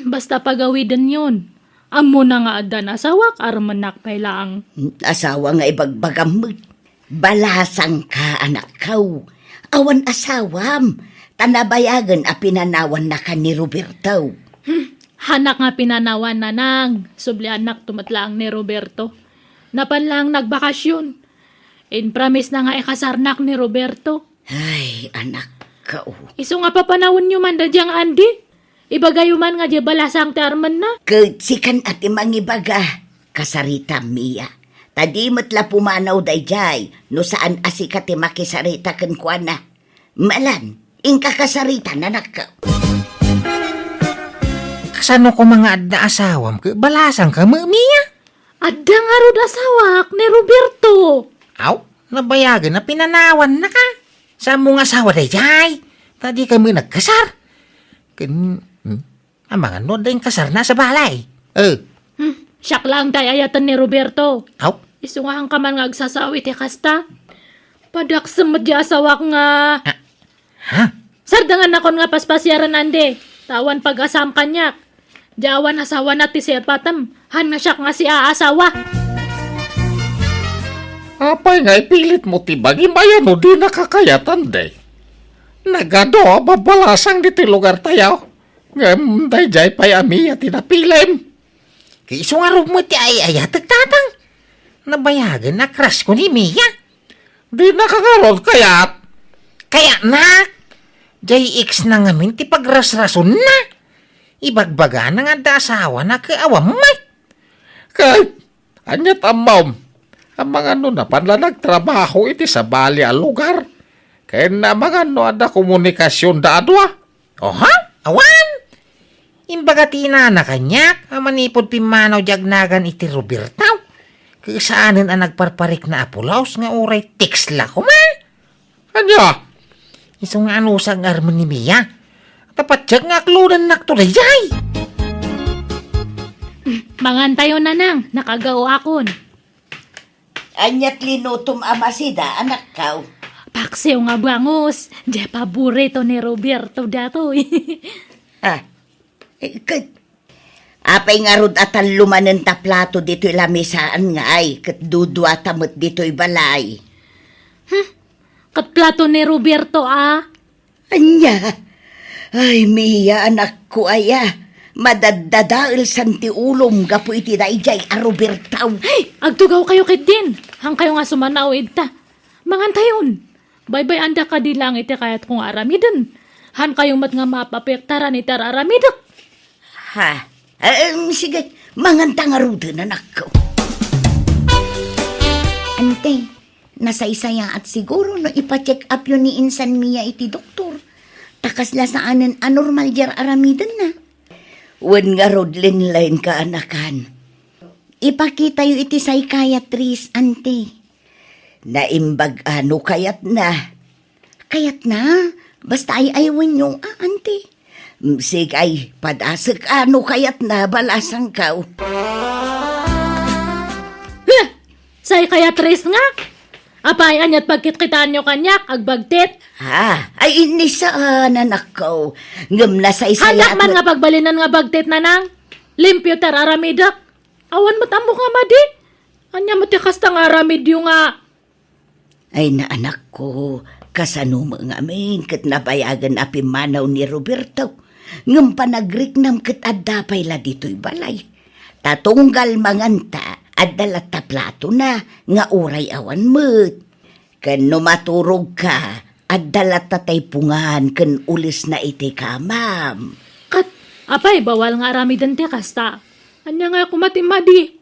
Basta pagawidan yun. Amo na nga adan asawak, armanak pailaang. Asawa nga ibagbagam mo't. Balasang ka, anak kaw. Awan asawam. Tanabayagan a pinanawan na ka ni Roberto. Hanak nga pinanawan na nang, subli anak tumatlaang ni Roberto. Napan lang nagbakasyon. In promise na nga ikasarnak ni Roberto. Ay, anak ka. Iso nga papanawon nyo man da diyang Andy. Ibagayo man nga di balasang ti Arman na. Sikan ati mangibaga. Kasarita, Mia. Tadi matla pumanaw dayjay, no saan asika ti makisarita ken kuana. Malan, ingka kasarita na nakaw. Kasano ko mga adda asawam ka, balasang ka mo, Mia? Adda nga rod asawak ni Roberto. Aw, nabayagan na pinanawan na ka. Sa mong asawa dayjay, tadi kami nagkasar. Ang mga no dayong kasar na sa balay. Siyak lang tayo ayatan ni Roberto. Aw, Isungahan ka man nga agsasawi ti kasta. Padak samad di asawak nga. ha? Sardangan nakon nga paspasyaran ande. Tawan pag-asam kanyak. Diawan asawa na ti Sir Patam. Han nga siyak nga si aasawa. Apay nga ipilit mo ti bagimayan no di nakakayatan day. Nagado babalasang di ti lugar tayo. Ngam dayjay pay ami at tinapilim. Kaya iso nga rin mo ti ayatag tatang. Nabayagan na crush ko ni Mia. Di nakakaroon kayat. Kaya na, JX na ngamin ti pagrasrason na. Ibagbaga na nga da asawa na kaawam mat. Kay, anyat amam. Ang mga no na panla nagtrabaho iti sa bali a lugar. Kaya na mga no ada komunikasyon da adwa. Oha, awan. Imbaga tinana kanyak, amanipod pimanaw jagnagan iti Robertaw. Kaya saanin ang nagparparik na apulaos nga oray tiksla ko ma. Anya? Iso nga anusang arman ni Mia. Tapat siya nga kludan naktulay jay. Mangantayo na nang, nakagawa akon. Anyat linutom amasida, anak ka. Paksiw nga bangus. Di paborito ni Roberto dato. Apay nga rod atan lumanen ta plato dito ilamisaan nga ay, kat dudwa tamot dito balay. Kat plato ni Roberto Anya, ay Mia anak ko aya, madadadail santi ulom gapu iti dayjay a Robertaw. Hey, agtugaw kayo kit din. Hang kayo nga sumanaw ta. Mangantayon. Bye-bye anda ka di lang iti kayat kong aramidin. Han kayo mat nga mapapektaran iti aramidok. Ha? Sige, manganta nga rudan anak ko. Ante, nasaysaya at siguro no ipacheck up yun ni Insan Mia iti doktor. Takas la saanan anormal jar aramidan na. Wen nga rodlin lain ka anakan. Ipakita yu iti psychiatrist, ante. Naimbag ano kayat na. Kayat na? Basta ay aywan yung ante. Sig ay padasag ano kayat na balasang ka. Psychiatrist nga. Apay anyat pagkitkitaan nyo kanyak, agbagtit. Ha? Ay inisaan anak ko. Ngam na sa isaya. Handak man nga pagbalinan nga bagtit na nang. Limpyo tar aramidak. Awan matamo nga madi. Anya matikas tang aramidyo nga. Ay na anak ko, kasano mga amin kat nabayagan api manaw ni Roberto. Ngam panagriknam kat adapay la dito'y balay. Tatunggal manganta at dalata plato na nga uray awan mo't. Kano maturog ka at dalata tay pungan kan ulis na iti kamam. Kat, apay, bawal nga aramidan ti kasta. Anya nga kumatimadi.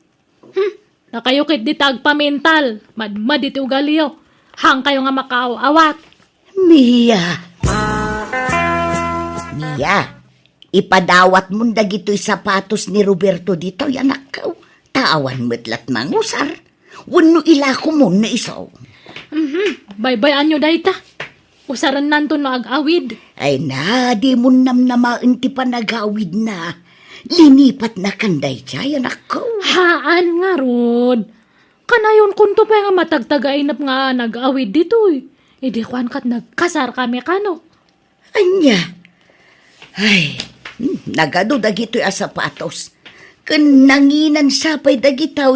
Nakayukit di tagpamintal. Madmad iti ugaliyo. Hang kayo nga makaawat. Mia, ipadawat mo dagito'y sapatos ni Roberto dito, anak ko. Tawan metlat mangusar. Wano ila ko mo na isaw. Bye-bye anyo dayta. Usaran nanto no ag-awid. Ay na, di mo namnamaan ti panagawid na. Linipat na kanday siya, anak ko. Haan nga rod. Kanayon kunto pa nga matagtagainap nga nag-awid dito eh. Idi kwan kat nagkasar kami kano. Anya? Ay, nagado dagito'y asapatos. Kan nanginan sapay dagitaw.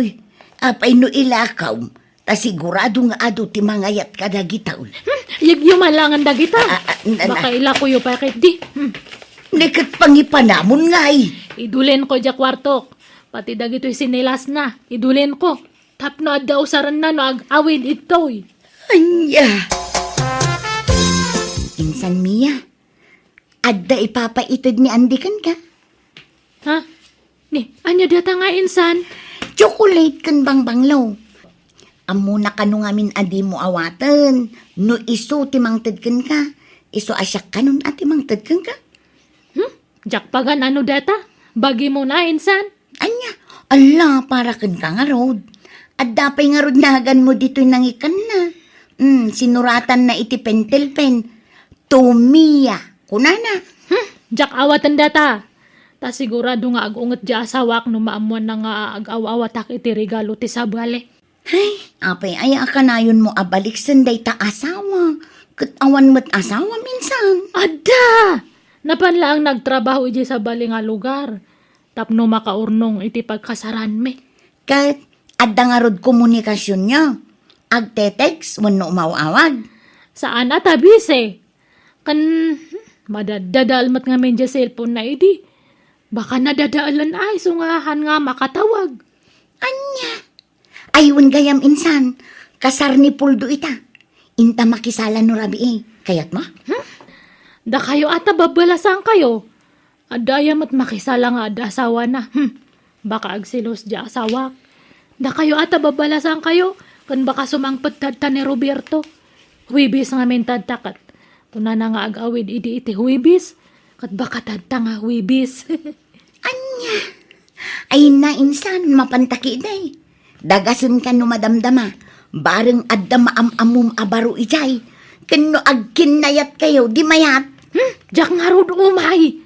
Apay no ilakaw. Ta sigurado nga ado ti mangayat ka dagitaw. Yumalangan dagita. na. Baka ila ko yung pakit di. Nikat pangipanamon ngay. Idulin ko dya kwartok. Pati dagito'y sinilas na. Idulin ko. Tapno adda usaran na no ag-awid ito'y. Anya. Insan Mia, adda ipapaitid ni Andikan ka. Ha? Ni, anya data nga insan? Chocolate kan bang banglaw. Amo na kanu ngamin adi mo awatan. No iso timangtid kan ka. Iso asyak kanun at timangtid kan ka. Jakpagan ano data? Bagi mo na insan? Anya, ala para kan ka nga road. At dapay nga road nahagan mo dito'y nangikan na. Sinuratan na iti pentel pen. Tumia. Kunana. Jak awatan data. Ta sigurado nga agunget di asawak no maamuan na nga ag-awawatak iti regalo ti sabale. Ay, apay ay akanayon mo abalik sanday ta asawa. Katawan mo't asawa minsan. Ada! Napanla ang nagtrabaho iti sa bali nga lugar. Tapno makaurnong iti pagkasaran me. Kahit adda nga rod komunikasyon niya. Agte-text, wano umawawag. Saan atabise? Kan madadalmat nga medya cellphone na idi. Baka nadadaalan ay sungahan nga makatawag. Anya. Ayun gayam insan. Kasar ni Puldo ita. Inta makisala no rabi eh. Kayat mo? Da kayo ata babalasan kayo. Adayam at makisala nga ada asawa na. Baka agsilos di asawa. Da kayo ata babalasan kayo. Kan baka sumangpot tadta ni Roberto. Huibis nga min tadtakat. Kuna na nga agawid idi iti huibis. Kat baka tadta nga huibis. Anya. Ay na insan, mapantaki day. Dagasun ka no madamdama. Bareng adda maamamum abaro ijay. Kano agkinayat kayo, di mayat. Jak nga rod umay.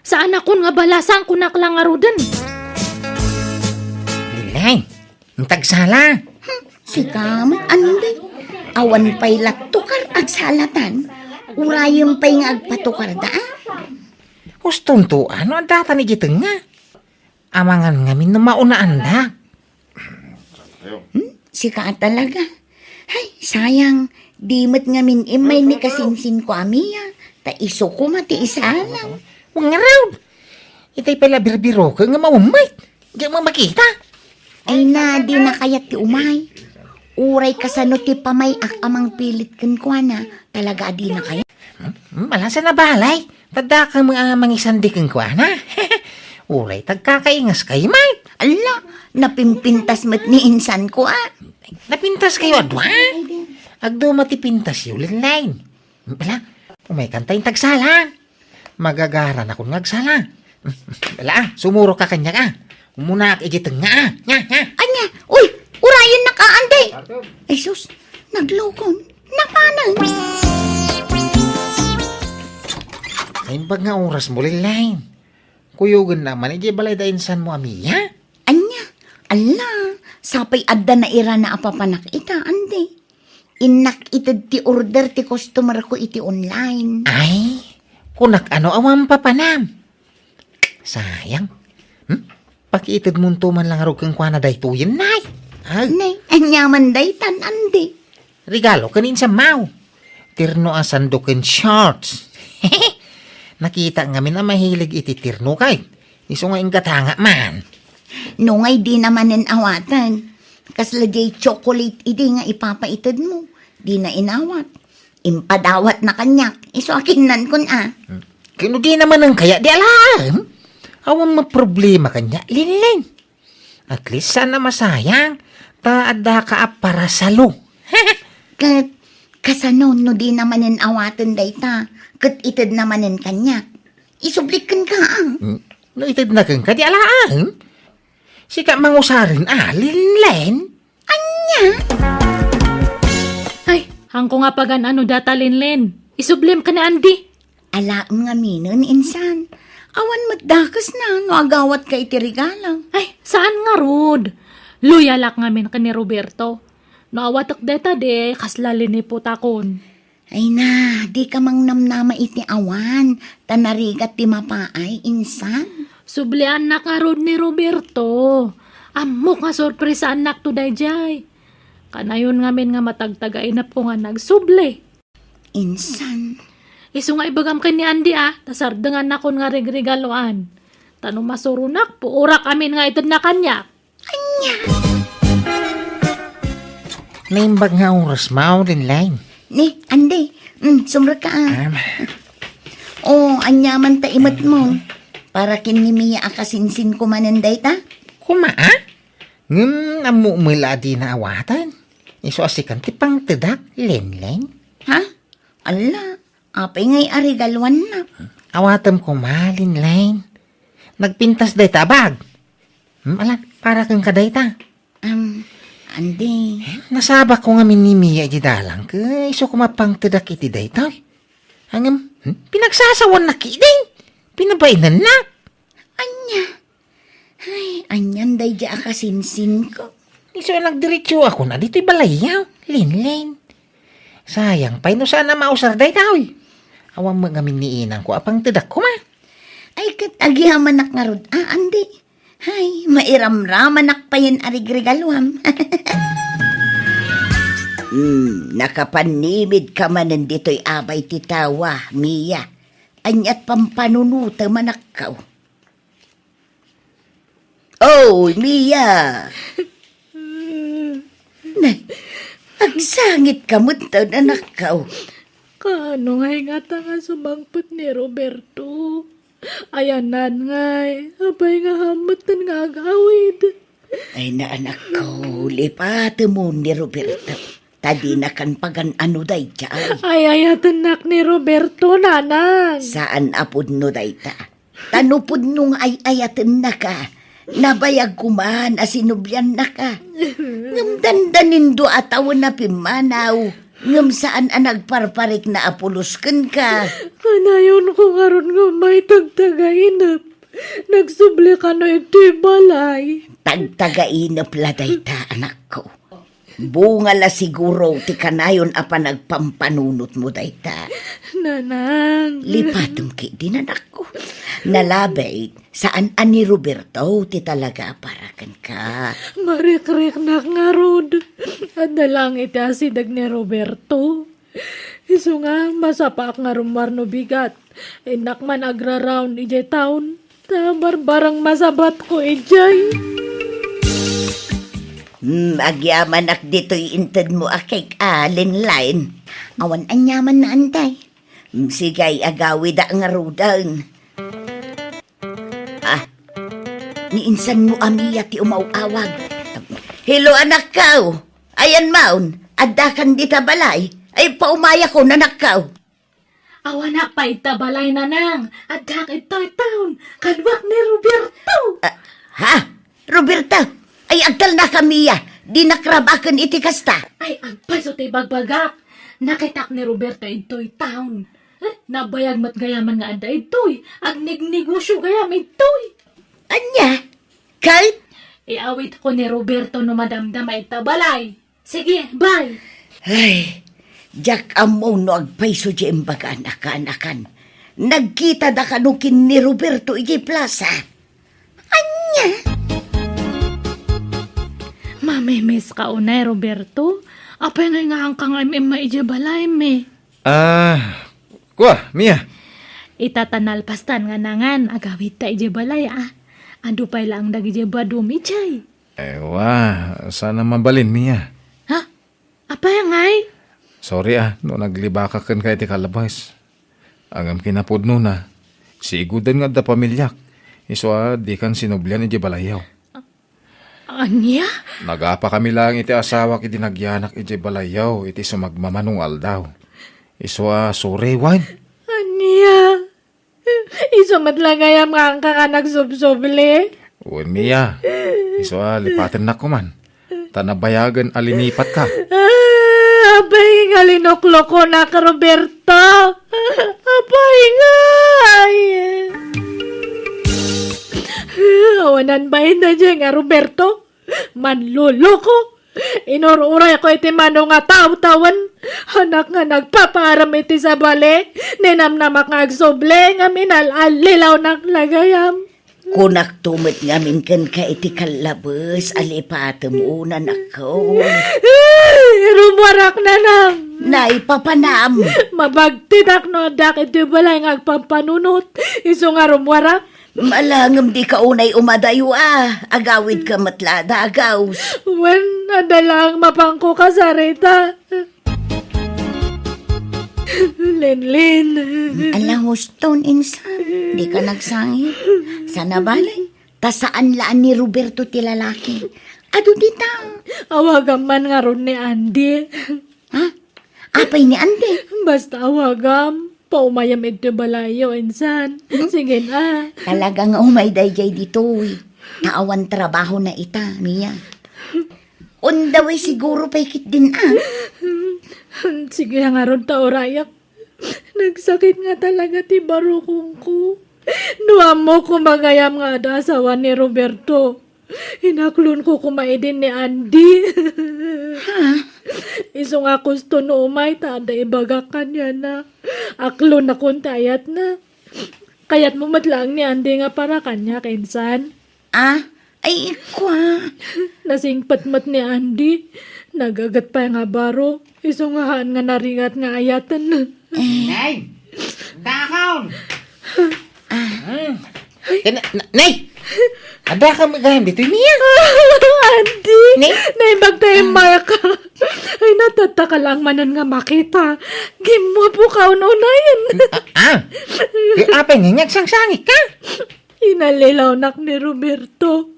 Saan ako nga balasan kunak lang nga rodan? Lilay, ang tagsala. Si kamat, anday. Awan pa'y latukar ag salatan. Urayon pa'y nga agpatukar da. Gustong to, ano ang data ni Giteng nga? Amangan ngamin na maunaan da. Si ka talaga. Ay, sayang. Dimot ngamin imay ni kasinsin ko amiya. Ta iso ko mati isalang. Huwag nga raw. Itay pala birbiro ka nga mawamay. Diyan mo makita. Ay na, di na kayat ti umay. Uray kasano ti pamay ak amang pilit kan ko na. Talaga di na kaya. Malasa na balay. Tada ka mga mangisandikin ko na. Uray, tagkakaingas kayo, mate. Ala, napimpintas met ni insan ko Napintas kayo, adwa. Agdo matipintas yung linlain. Bala, umay kantay tagsala. Magagaran ako ngagsala. Bala, sumuro ka kanya ka. Umuna igiteng nga. Anya, uy, urayan na ka, anday. Ay sus, naglokon. Napanang. Ay, bag nga oras mo linlain. Kuyugan naman, iji balay da insan mo, amiya. Anya, ala, sapay adda na ira na apapanak ita, anday. Inak itad ti order ti customer ko iti online. Ay, kunak ano awang papanam. Sayang. Pakiitid mo to man lang arog kang kwa na daytuyin, nay. Nay, anyaman day tan, andi. Regalo kanin sa mau. Tirno ang sandukin shorts. Nakita ngamin na mahilig iti tirno kay. Iso nga ingatanga man. Nungay di naman ang awatan. Kasla jay chocolate idi nga ipapaitid mo. Di na inawat. Impadawat na kanyak. Iso akinan kun Kino di naman ang kaya di alam. Awang maproblema kanya, linling. At least sana masayang. Taada ka para salo. Kat kasano no di naman ang awatan day ta. Kat itid naman ang kanyak. Isublikan ka No itid na kang ka di alam. Sika mangusarin linlen. Anya? Ay, hangko nga pagan ano data linlen. Isublim ka na andi. Alaam nga minon, insan. Awan magdakas na, no agawat ka iti regalo. Ay, saan nga rod? Luyalak ngamin ka ni Roberto. Naawatak deta de, kaslalin ni putakon. Ay na, di ka mang namnama iti awan. Tanarigat ti mapaay, insan. Sublian na ka rod ni Roberto. Amok nga sorpresa anak to dayjay. Kanayon ngamin nga matagtagainap ko nga nagsuble. Insan. Iso nga ibagam kay ni Andy tasardengan na kon nga regaloan. Tanong masurunak, puurak amin nga itad na kanya. Naimbag nga oras mao din line. Ni, Andy, sumra ka anyaman ta imat mo. Para kinimiya akasinsin ko mananday ta. Kumaa? Amu umila di na awatan. Iso asikan ti pang tedak, len. Ha? Ala, apay ngay arigalwan na. Awatam ko malin line. Nagpintas day tabag. Ala, para kang kaday ta. Andy. Nasaba ko nga minimiya di dalang ka. Iso ko mapang tedak iti day ta. Hangam, pinagsasawan na kiding. Pinabainan na. Anyan day di akasinsin ko. Iso nagdiretso ako na dito'y balayaw. Len. Sayang, pay no sana mausar day tao. Awang mga miniinang ko apang tedak ko ma. Ay, katagihaman nga rod. Andy. Ay, mairamramanak pa yan arigregaluam. Nakapanimid ka man nandito'y abay titawa, Mia. Anyat pampanunuta manakaw. Oh, Mia! Nay, agsangit ka mo na nakaw. Kano nga nga sumangpot ni Roberto. Ayanan ngay, abay nga hamatan nga agawid. Ay na anak ko, lipate mo ni Roberto. Tadi na kan pagan ano day dyan. Ay ayatanak ni Roberto, nanang. Saan apod no day ta? Tanupod nung ay ayatan na ka. Nabayag kuman asinubyan na ka. Ngam dandanin do atawan na pimanaw. Ngam saan nagparparik na apuluskan ka. Kanayon ko karon nga may tagtagainap. Nagsubli ka na ito'y balay. Tagtagainap laday ta, anak ko. Bunga la siguro ti kanayon apa nagpampanunot mo day ta. Nanang. Lipatom ki din anak ko. Nalabay, saan ani Roberto ti talaga parakan ka. Marik-rik na nga rod. At dalang iti asidag ni Roberto. Iso nga, masapak nga rumarno bigat. Inak man agra-round ijay town. Barbarang masabat ko ijay. Agyaman ak dito'y inted mo akay linline. Awan anyaman na antay. Sigay agawi da nga rudan. Niinsan mo amiya ti umawawag. Hello anak kaw. Ayan maun. Addakan di tabalay. Ay paumaya ko nanak kaw. Awana pa itabalay nanang. Addak ito'y town. Kadwak ni Roberto. Ha? Roberta? Ay agtal na kamiya. Di nakrabakan iti kasta. Ay agpaso ti bagbagak. Nakitak ni Roberto ito'y town. Nabayag mat gayaman nga ada ito'y. Agnignegosyo gayam ito'y. Anya? Kahit? Iawit ko ni Roberto no madamdam ay tabalay. Sige, bye. Ay, jak amo no agpaiso di imbaga anak-anakan. Nagkita da kanukin ni Roberto iji plaza. Anya? Mamimis ka unay, Roberto. Apay nga hangkang ay may maijabalay me. Kuha, Mia. Itatanalpastan nga nangan, agawit ta ijabalay Ando pa'y lang dagijabado michay. Sana mabalin, Mia. Ha? Apay ngay? Sorry no naglibakakan kay ti kalabas. Agam kinapudno na. Sigudan nga da pamilyak. Iso di kan sinublian iti balayaw. Anya? Nagapa kami lang iti asawa iti nagyanak iti balayaw iti sumagmamanungal daw. Iso sorry, wine. Anya? Iso madlangayam nga ang ka nagsubsoble? Uy, Mia. Iso lipatin na ko man. Tanabayagan alinipat ka. Abay nga linokloko na ka, Roberto. Abay nga. Awanan ba na dyan nga, Roberto? Manluloko. Inururay ko iti mano nga taw-tawan. Hanak nga nagpaparam iti sa bale. Ninamnamak nga agsoble nga minalalilaw ng lagayam. Kunak tumit nga minkan ka iti kalabas. Alipatam unan ako. Rumarak na nang. nay papanam. Mabagtidak no dak iti balay nga agpampanunot. Iso nga rumwara. Malangam di ka unay umadayo agawid ka matlada agaws. Wen, adalang mapangko ka sa rita. Lenlen. Alang huston insan, di ka nagsangit. Sana balay, tasaan laan ni Roberto ti lalaki. Ado dita. Awagan man nga ron ni Andy. Ha? Apay ni Ande. Basta awagam. Paumayam ito balayo, insan. Sige na. Talaga nga umay dayjay dito Taawan trabaho na ita, niya. Undaway siguro paikit din Sige nga ron ta, Orayak. Nagsakit nga talaga ti barukong ko. Nuam mo kumagayam nga da asawa ni Roberto. Hinaklon ko kumaidin ni Andy. Iso nga gusto no umay, tada ibagakan yan na. Aklon na kuntayat na. Kayat mo matlang ni Andy nga para kanya, kinsan. Ay ikwa. Nasingpatmat ni Andy. Nagagat pa nga baro. Iso nga haan nga naringat nga ayatan. Nay! Dakaon! Nay! Ada ka magayam dito niya. Andy! Nay? Naimbag tayo ka. Ay natataka lang manan nga makita. Gimo po ka unayan. Apay nga sangsangit ka. Inalilaw ni Roberto.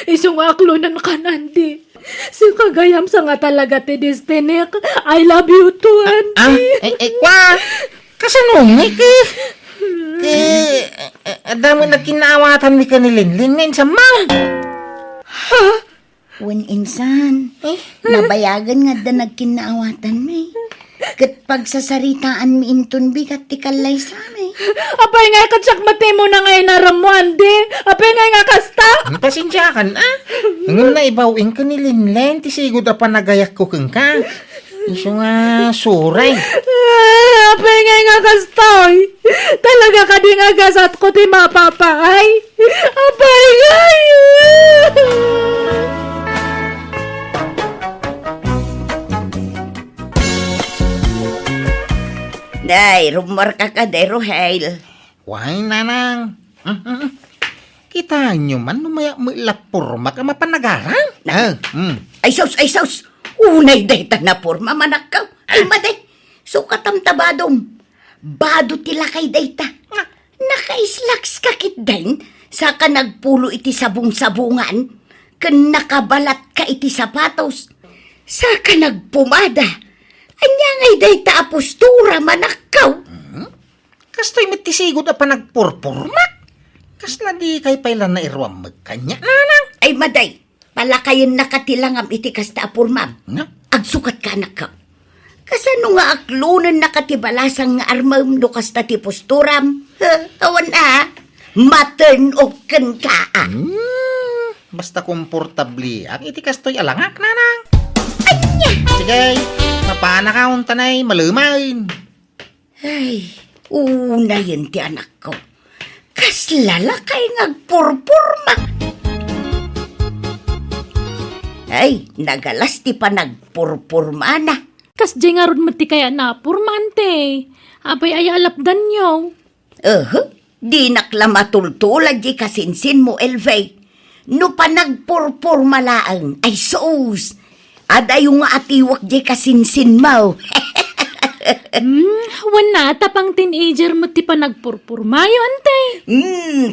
Isong aklonan ka, Andy. Si kagayam sa nga talaga ti Destinek. I love you too, Andy. Kwa! Kasanungik eh. Adamo na kinawatan ni kanilinlin ngayon sa mount. Wen insan, nabayagan nga da nagkinaawatan may. Kat pagsasaritaan mi inton bigat ti kalay sa may. Apay nga katsakmate mo na ngayon naram mo, Andy. Apay nga kasta. Pasensya ka na. Ngayon na ibawin ka ni Linlen, ti sigod na panagayak ko kang ka. Iso nga suray. Apay nga kastoy. Talaga ka di nga gasat ko ti mapapaay. Apay nga Day, rumor ka day, Rohel. Why, nanang? Kita nyo man, numaya mo ilapurma ka mapanagaran. Ay sus. Unay day ta na porma manakaw. Ay maday, sukatam tabadom. Bado tila kay day ta. Nakaislaks kakit din sa ka nagpulo iti sabong-sabungan. Kan nakabalat ka iti sapatos. Sa ka nagpumada. Anya ngay day ta apostura manakaw. Kastoy matisigo na pa nagpurpurmak. Kasla di kay pailan na iruam magkanya, nanang. Ay maday, palakayon nakatilang am iti kasta apurmam. Agsukat ka nakaw. Kasano nga aklunan nakatibalasang nga armam no kasta ti posturam. Awan matern of kan ka. Basta komportabli ang iti kastoy alangak, nanang. Sige, mapana ka kung tanay malumain. Ay, una yun ti anak ko. Kaslala kay ngagpurpurma. Ay, nagalas ti pa nagpurpurma na. Kas di nga ron mati kaya na purmante. Apay ay alapdan nyo. Di nakla matultulad di kasinsin mo, Elvay. No pa nagpurpurma laang, ay sus. Adayo nga atiwak di kasinsin mo. Wana, tapang teenager mo ti pa nagpurpurmayo, ante.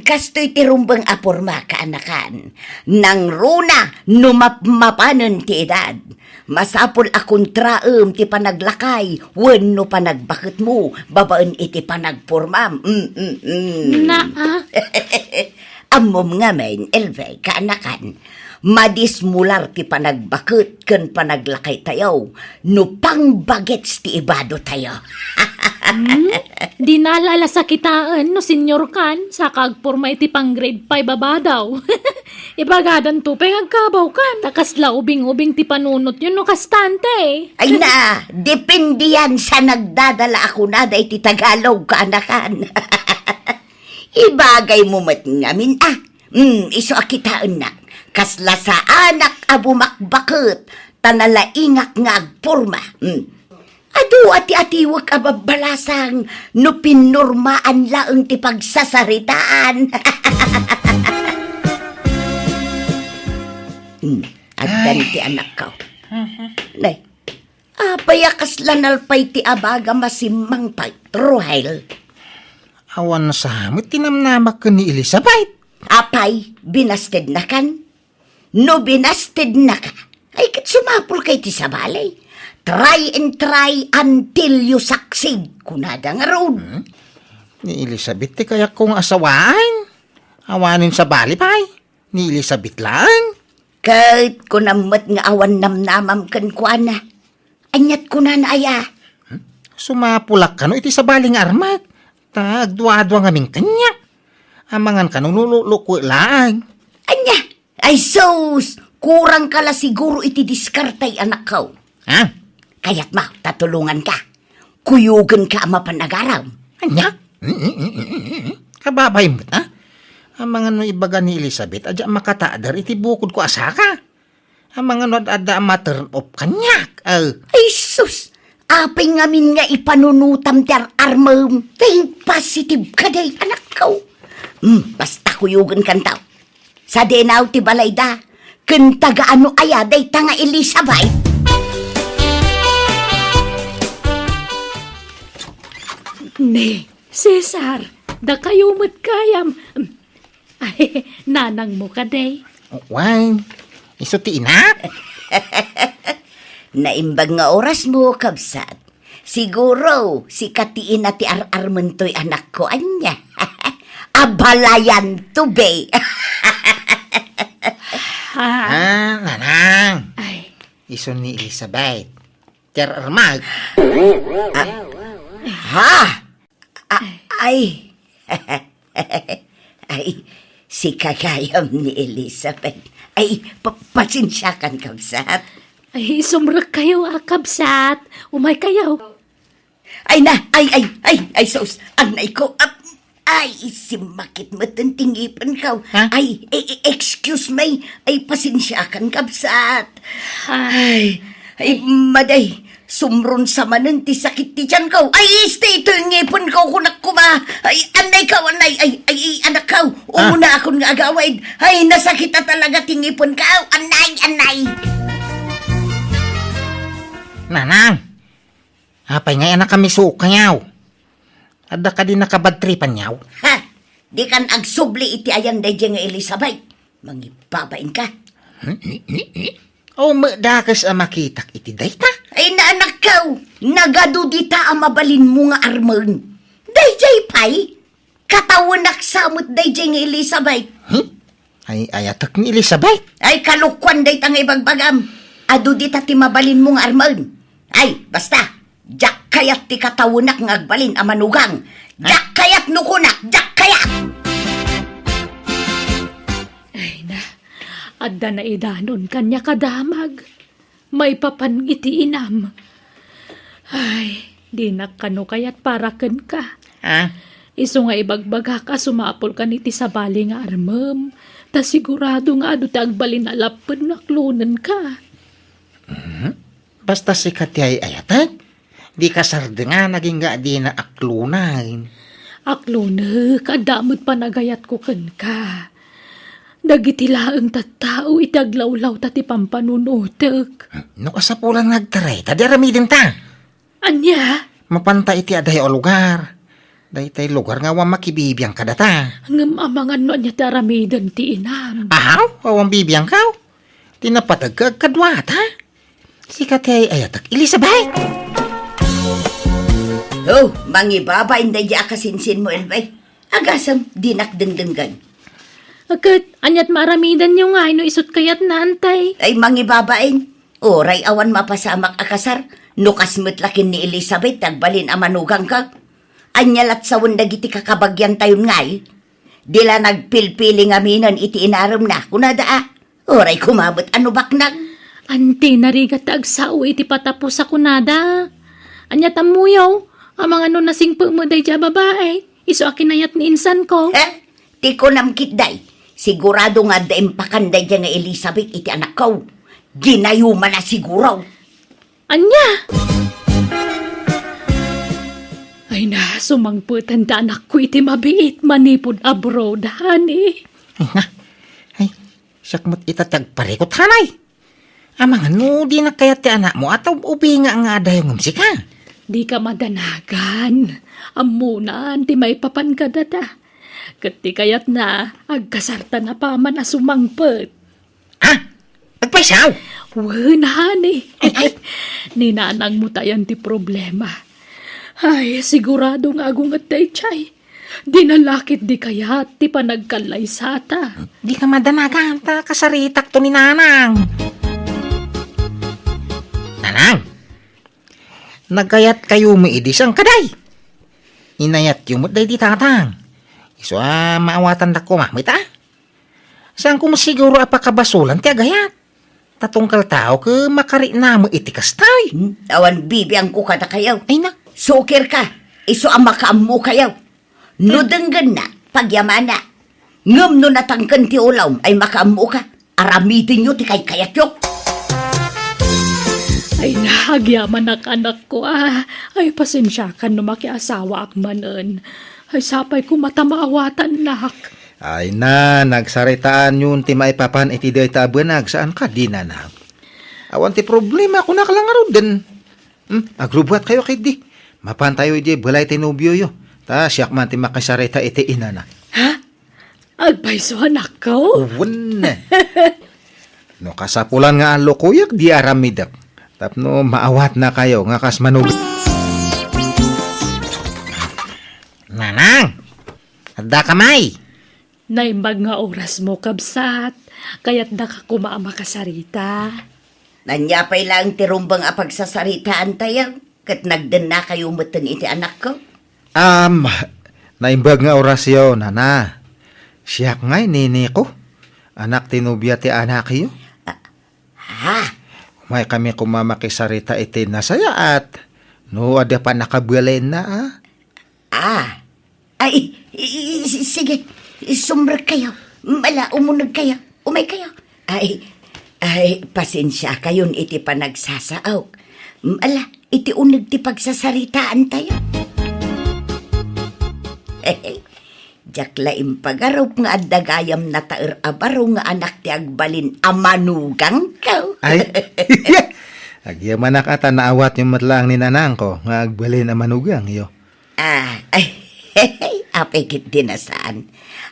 Kastoy ti rumbang apurma kaanakan. Nang runa, numapmapanan ti edad. Masapol akong traem ti panaglakay, wenno panagbakit mo, babaan iti panagpurmam. Amom nga men, Elvay, kaanakan. Madismular ti panagbakit ken panaglakay tayo, no pangbagets ti ibado tayo. Di naalala sa kitaan, no senyor kan, sa kagpurma iti pang grade 5 babadaw. Ibagadan to, agkabaw kan. Takasla ubing-ubing ti panunot yun, no kastante. Ay na, depende yan sa nagdadala ako na da iti Tagalog kaanakan. Ibagay mo mat ngamin iso akitaan na. Kasla sa anak abumakbakit, tanalaingak nga agpurma. Adu ati-atiwag ababalasang no pinurmaan laeng ti pagsasaritaan. Addan ti anak ko. Nay, apayakas lanalpay ti abaga masimang pagtruhel. Awan sa hamot tinamnamak ka ni Elizabeth. Apay, binasted na kan? No binasted na ka, ay kat sumapul kay ti sa balay. Try and try until you succeed. Kunada nga roon. Ni Elizabeth ti kaya kong asawaan. Awanin sa balipay. Ni Elizabeth lang. Kahit kunamot nga awan namnamam kan kuana. Anyat kunan aya. Sumapulak ka no iti sa baling armat. Tagduadwa nga ming kanya. Amangan ka nung luluko lang. Anya, ay sos, kurang kala siguro iti diskartay anak ko. Ha? Kaya't ma, tatulungan ka. Kuyugan ka ama panagaraw. Anya? Kababay mo ta? Ang mga no ibaga ni Elizabeth, adya makataadar iti bukod ko asaka. Ang mga no adda ma-turn off kanyak. Ay sus, apay ngamin nga ipanunutam tiar armam. Think positive ka day, anak ko. Basta kuyugan kan tao. Sa denaw ti balayda, kentaga ano aya day tanga Elizabeth. Ne, Cesar, da kayo kayam. Ay, nanang mo ka day. Why? Iso ti inak? Naimbag nga oras mo, kabsat. Siguro, si katiin na ti ar-armentoy anak ko, anya. Abalayan to, be. Nanang. Ay, Iso ni Elizabeth. Tiar armag. Ha? Ay. Ay, si kagayam ni Elizabeth. Ay, pasensyakan, kabsat. ay, sumrek kayo, kabsat. Umay kayo. Ay na, ay, sos, anay ko, ay, simakit mo tingipan ka. Ha? Ay, excuse me, ay, pasensyakan, kabsat. Ay, maday, sumron sa manan ti sakit ti tiyan ko. Ay, stay ito yung ngipon ko, kunak kuma. Ay, anay ka, ay, anak ka. Umuna akong nga agawid. Ay, nasakit na talaga ti ngipon ka. Anay. Nanang. Apay nga anak kami suka niyaw. Adda ka din nakabadtripan niyaw. Ha, di kan agsubli iti ayan day nga Elizabeth. Mangibabain ka. O madakas ang makitak iti dayta. Ay naanak ka, nagadudita ang mabalin mo nga armon. Dayjay pay, katawanak samot dayjay nga Elizabeth. Ay ayatak ni Elizabeth. Ay kalukwan day tang ibagbagam. Adudita ti mabalin mo nga armon. Ay, basta, jak kayat ti katawanak nga agbalin ang manugang. Jak kayat nukunak, jak kayat! Ay na, adda na idanon kanya kadamag. May papan iti inam. Ay, di nakano kayat para ken ka. Ha? Iso nga ibagbaga ka sumapol ka niti sa bali nga armam. Ta sigurado nga adu ti agbalin alapod naklunan ka. Basta si Katyay ayatag. Di kasarde nga naging nga di na aklunan. Akluna, kadamot pa nagayat ko ken ka. Dagitilaang tattao itaglawlaw tati pampanunutek. No kasapulan nagtaray, tadi aramidin ta. Anya, Mapanta iti aday o lugar. Daytay lugar nga wa makibibiyang kadata. ngam amangan no anya taramidan ti inam. Ahaw, awang bibiyang kaw. Tinapatag kadwata. Si Katyay ayatak Elizabeth. Oh, mangibaba inday di akasinsin mo, Elbay. Agasam, dinak dengdenggan. Agad, anyat maramidan nyo nga, no isot kayat na antay. Ay mangibabain. Oray awan mapasamak akasar. Nukas mutlakin ni Elizabeth tagbalin ang manugang ka. Anyalat sa dagiti kakabagyan tayon ngay. Dila nagpilpili nga minan iti inaram na. Kunada oray kumabot ano baknag. Ante narigat agsao iti patapos sa kunada. Anyat amuyaw, ang mga no nasing pumaday dya babae. Iso akinayat ni insan ko. Ti ko namkit day. Sigurado nga daim pakanday dya nga Elizabeth iti anak ko. Ginayuma na siguro. Anya! Ay na, sumangputan da anak ko iti mabiit manipod abroad, honey. Ay na, ay, sakmat itatag parikot hanay. Amang ano, di na kaya ti anak mo at ubi nga adayong umsika. Di ka madanagan. Amunan, ti may papankadada. Kati kayat na, agkasarta na pa man na sumangput. Ha? Agpaisaw? Wen, honey. Ninanang mo tayan ti problema. Ay, sigurado nga agungat day chay. Dinalakit di kayat ti panagkalay sata. Di ka madanagan, ta kasaritak to ni Nanang. Nanang, nagkayat kayo maidis ang kaday. Inayat yung day di tatang. Iso maawatan na ko mamit Saan ko masiguro apakabasulan ti agayat? Tatungkal tao ke makari na mo itikas tayo. Awan bibiyang ko kada kayaw. Ay na, Sukir ka, iso ang makaamu kayaw. Nudenggan na, pagyamana. Ngam no natangkan ti ulaw ay makaamu ka. Aramitin nyo ti kay kayatyok. Ay, nahagyaman anak ko Ay, pasensya ka no makiasawa ak manen. Ay, sapay ko matamaawatan nak. Ay na, nagsaritaan yun ti maipapan iti day tabanag saan ka di Nanang. Awan ti problema ko nakalangaro din. Agrubuat kayo kay di. Mapan tayo di balay ti nobyo yo. Ta siyak man ti makasarita iti inana. Ha? Agbayso anak ko? Uwan na. No kasapulan nga alo kuyak di aramidak. Tapno maawat na kayo nga kas manug. Nanang, adda kamay. Naimbag nga oras mo, kabsat. Kaya't da ka kumamakasarita. Nanyapay lang tirumbang apagsasaritaan tayo. Kat nagdan na kayo matan iti anak ko. Naimbag nga orasyon, Nana. Siyak nga'y nini ko. Anak tinubya ti anak iyo. Ha? May kami kumamakisarita iti nasaya at no ada pa nakabalen na Ay, sige. Sumrag kayo. Mala, umunag kayo. Umay kayo. Ay, pasensya kayon iti panagsasaaw. Mala, iti unag ti pagsasaritaan tayo. Jaklaim pagarop nga adagayam na taer abaro nga anak ti agbalin amanugang ka. Ay, agyaman na kata naawat yung matlang ni Nanang ko nga agbalin ang manugang iyo. Apekit din na saan.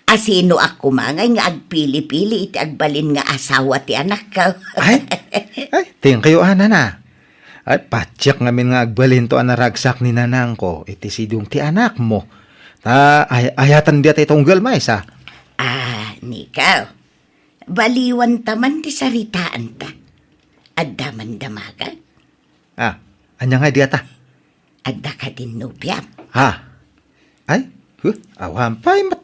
Asino ako mangay nga agpili-pili iti agbalin nga asawa ti anak ka. Ay, ting kayo na. At patsyak ngamin nga agbalin to anaragsak ni Nanang ko iti sidong ti anak mo. Ta ayatan dia tayo tunggal maisa. Nikaw. Baliwan taman ti saritaan ta. Addaman damagan. Anya nga dia ta? Adda ka din nubiyam. Ay, awampay mat.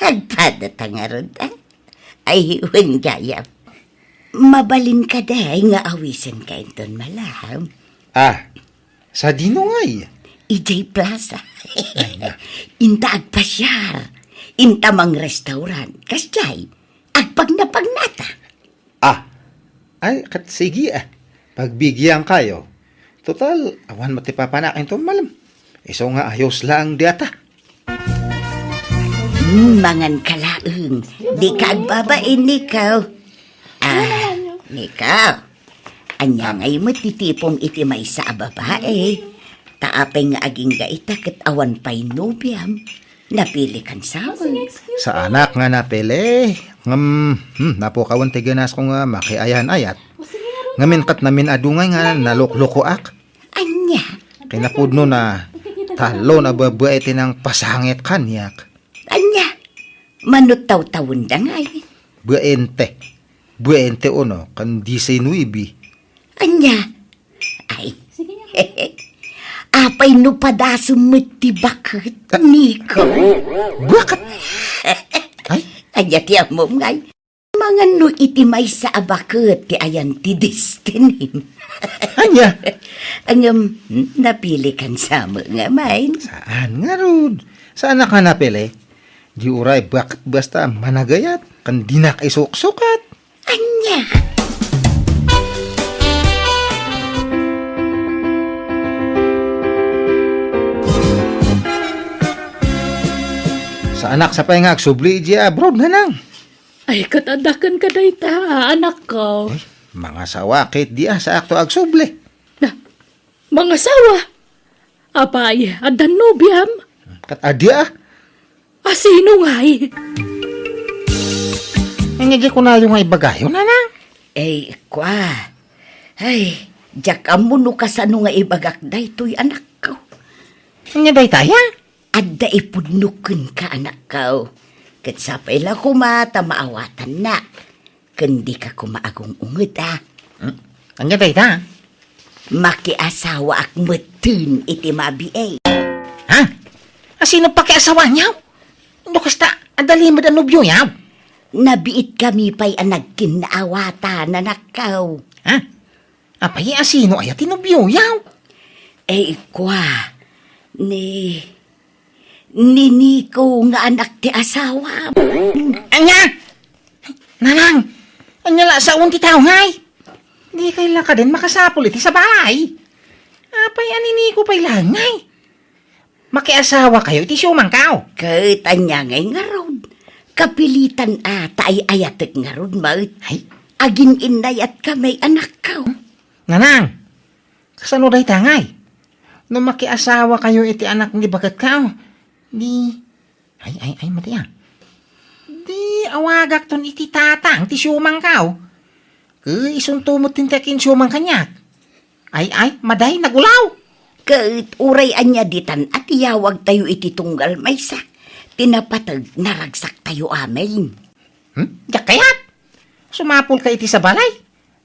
Agpadatang aron ta. Ay, huwag gayam. Mabalin ka dahi nga awisan ka inton malaham. Sa dino ngay. EJ Plaza. Inta agpasyar. Inta mang restaurant. Kasjay, agpagnapagnata. Ay, kat sige Pagbigyan kayo. Total, awan matipapanakin to malam. Iso nga ayos lang diata. Mangan kalaeng. Di ka agbabain, Nikaw. Nikaw. Anya ngay matitipong iti may sa babae. Taapay nga aging gaita kat awan pa'y nubyam. Napili kan sawan. Sa anak nga napili. Napukawan tiganas ko nga makiayan-ayat. Ngamin kat namin adungay nga naluklukoak. Anya? Kinapudno na talo na babae tinang pasangit kanyak. Anya? Manutaw-tawon da ngay. Buente uno, kan 19. Anya? Ay, apay no padasum ti bakit, Niko? Bakit? Ay? Anya ti amom ngay. Mga no iti may sa abakit ti ayan ti destiny. Anya? Anyam, napili kan sa mga main. Saan nga rod? Saan ka napili? Di uray, bakit basta managayat? Kan di na kay sukat. Anya? Sa anak sa pay nga agsubli di abroad nanang. Ay, katadakan ka dayta, anak ko. Mga sawakit di sa akto agsubli. Na, mga sawa. Apay, adan nobyam. Kat adya Asino nga'y? Nga ko na yung nga ibagayo nanang. Kwa. Ay, jak amuno ka sa nga ibagak daytoy anak ko. Nga day taya? Adda ipudnukun ka anak ko. Kat sapay la kumata maawatan na. Kundi ka kumaagong ungod Nga day ta? Makiasawa ak metun iti mabiay. Ha? Sino pa kay asawa niyaw? Lukas ta, adali mo da nobyo yaw. Nabiit kami pa'y anagkin na awata na nakaw. Ha? Apay, sino ay tinobyo yaw? Kwa. Ni Nico nga anak ti asawa. Anya! Nanang! Anya la sa unti tao ngay! Di kailan ka din makasapul iti sa bahay. Apay, anini ko pa'y langay. Makiasawa kayo, iti siyumang kao. Kahit anya ngay nga rod. Kapilitan tayo ayatek nga rod, maut. Ay, Agin inay at kamay anak ka. nanang! Kasano day tangay? No makiasawa kayo iti anak ni bagat kao. Di... Ay, mati Di awagak ton iti tatang, ti siyumang kao. Isuntumot tintekin siyumang kanyak. Ay, maday, nagulaw. Kahit uray anya ditan at iyawag tayo iti tunggal maysa. Tinapatag naragsak tayo amin. Diyak kayat? Sumapol ka iti sa balay?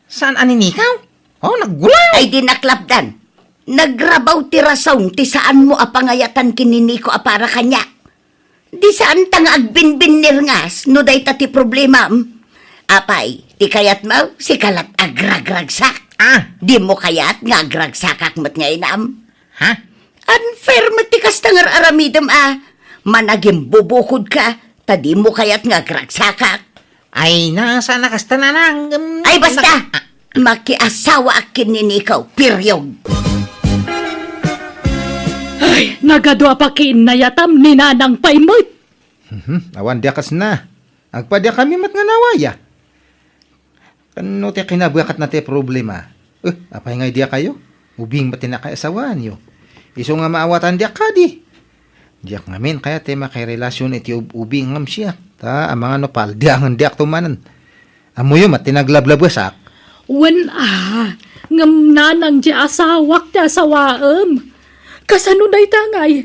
Saan aninikaw? Oh, naggulaw. Ay dinaklapdan. Nagrabaw ti rasaw ti saan mo apangayatan kininiko apara kanya. Di saan tang agbinbin nirngas no day ti problema. Apay, ti kayat mo si kalat agragragsak. Di mo kayat nga agragsakak mat nga inam. Ha? Unfair ti kastangar aramidam Managing bubukod ka, tadi mo kayat nga agragsakak. Ay, nasa nakasta na nang... Ay basta! Makiasawa akin ninikaw, period. Ay, nagadwa pa kinayatam ni Nanang Paymot. Awan dia kas na. Agpadya kami mat nga nawaya. Kano ti kinabuakat na ti problema? Apay nga dia kayo? Ubing mati na kay asawaan yo. Iso nga maawatan dia ka di. Diyak ngamin kaya ti makirelasyon iti ubing ngam siya. Ta, ang mga nopal, diyangan diyak tumanan. Amoy mat tinaglablabwasak. Wen ngam nanang di asawak ti asawaem. Kasano day tangay?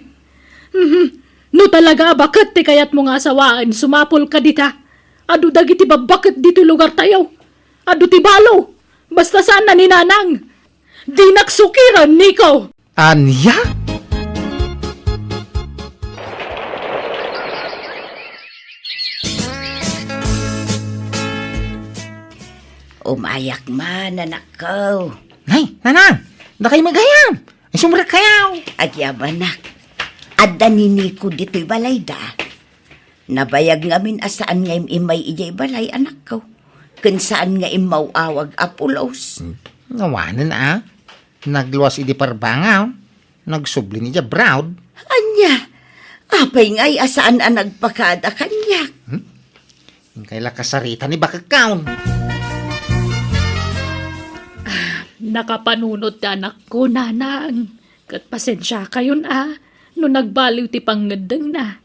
No talaga bakit ti kayat mo nga asawaan, sumapol ka dita. Adu dagiti babakit dito lugar tayo. Adu ti balo. Basta saan na ni Nanang. Di naksukiran, Nico. Anya? Umayak man, anak ko. Nay, nanang! Da kayo magayam! Ay sumrak kayaw! Agyabanak. Adda ni Nico dito'y balay da. Nabayag ngamin asaan nga imay ijay balay, anak ko. Kun saan nga imawawag apulos. Ngawanan Nagluwas idi parbangaw. Nagsubli ni ja brown. Anya, apay nga'y asaan nagpakada kanyak. Kaila kasarita ni bakakaon. Nakapanunod ti anak ko, Nanang. Kat pasensya kayon no nagbaliw ti pangadeng na.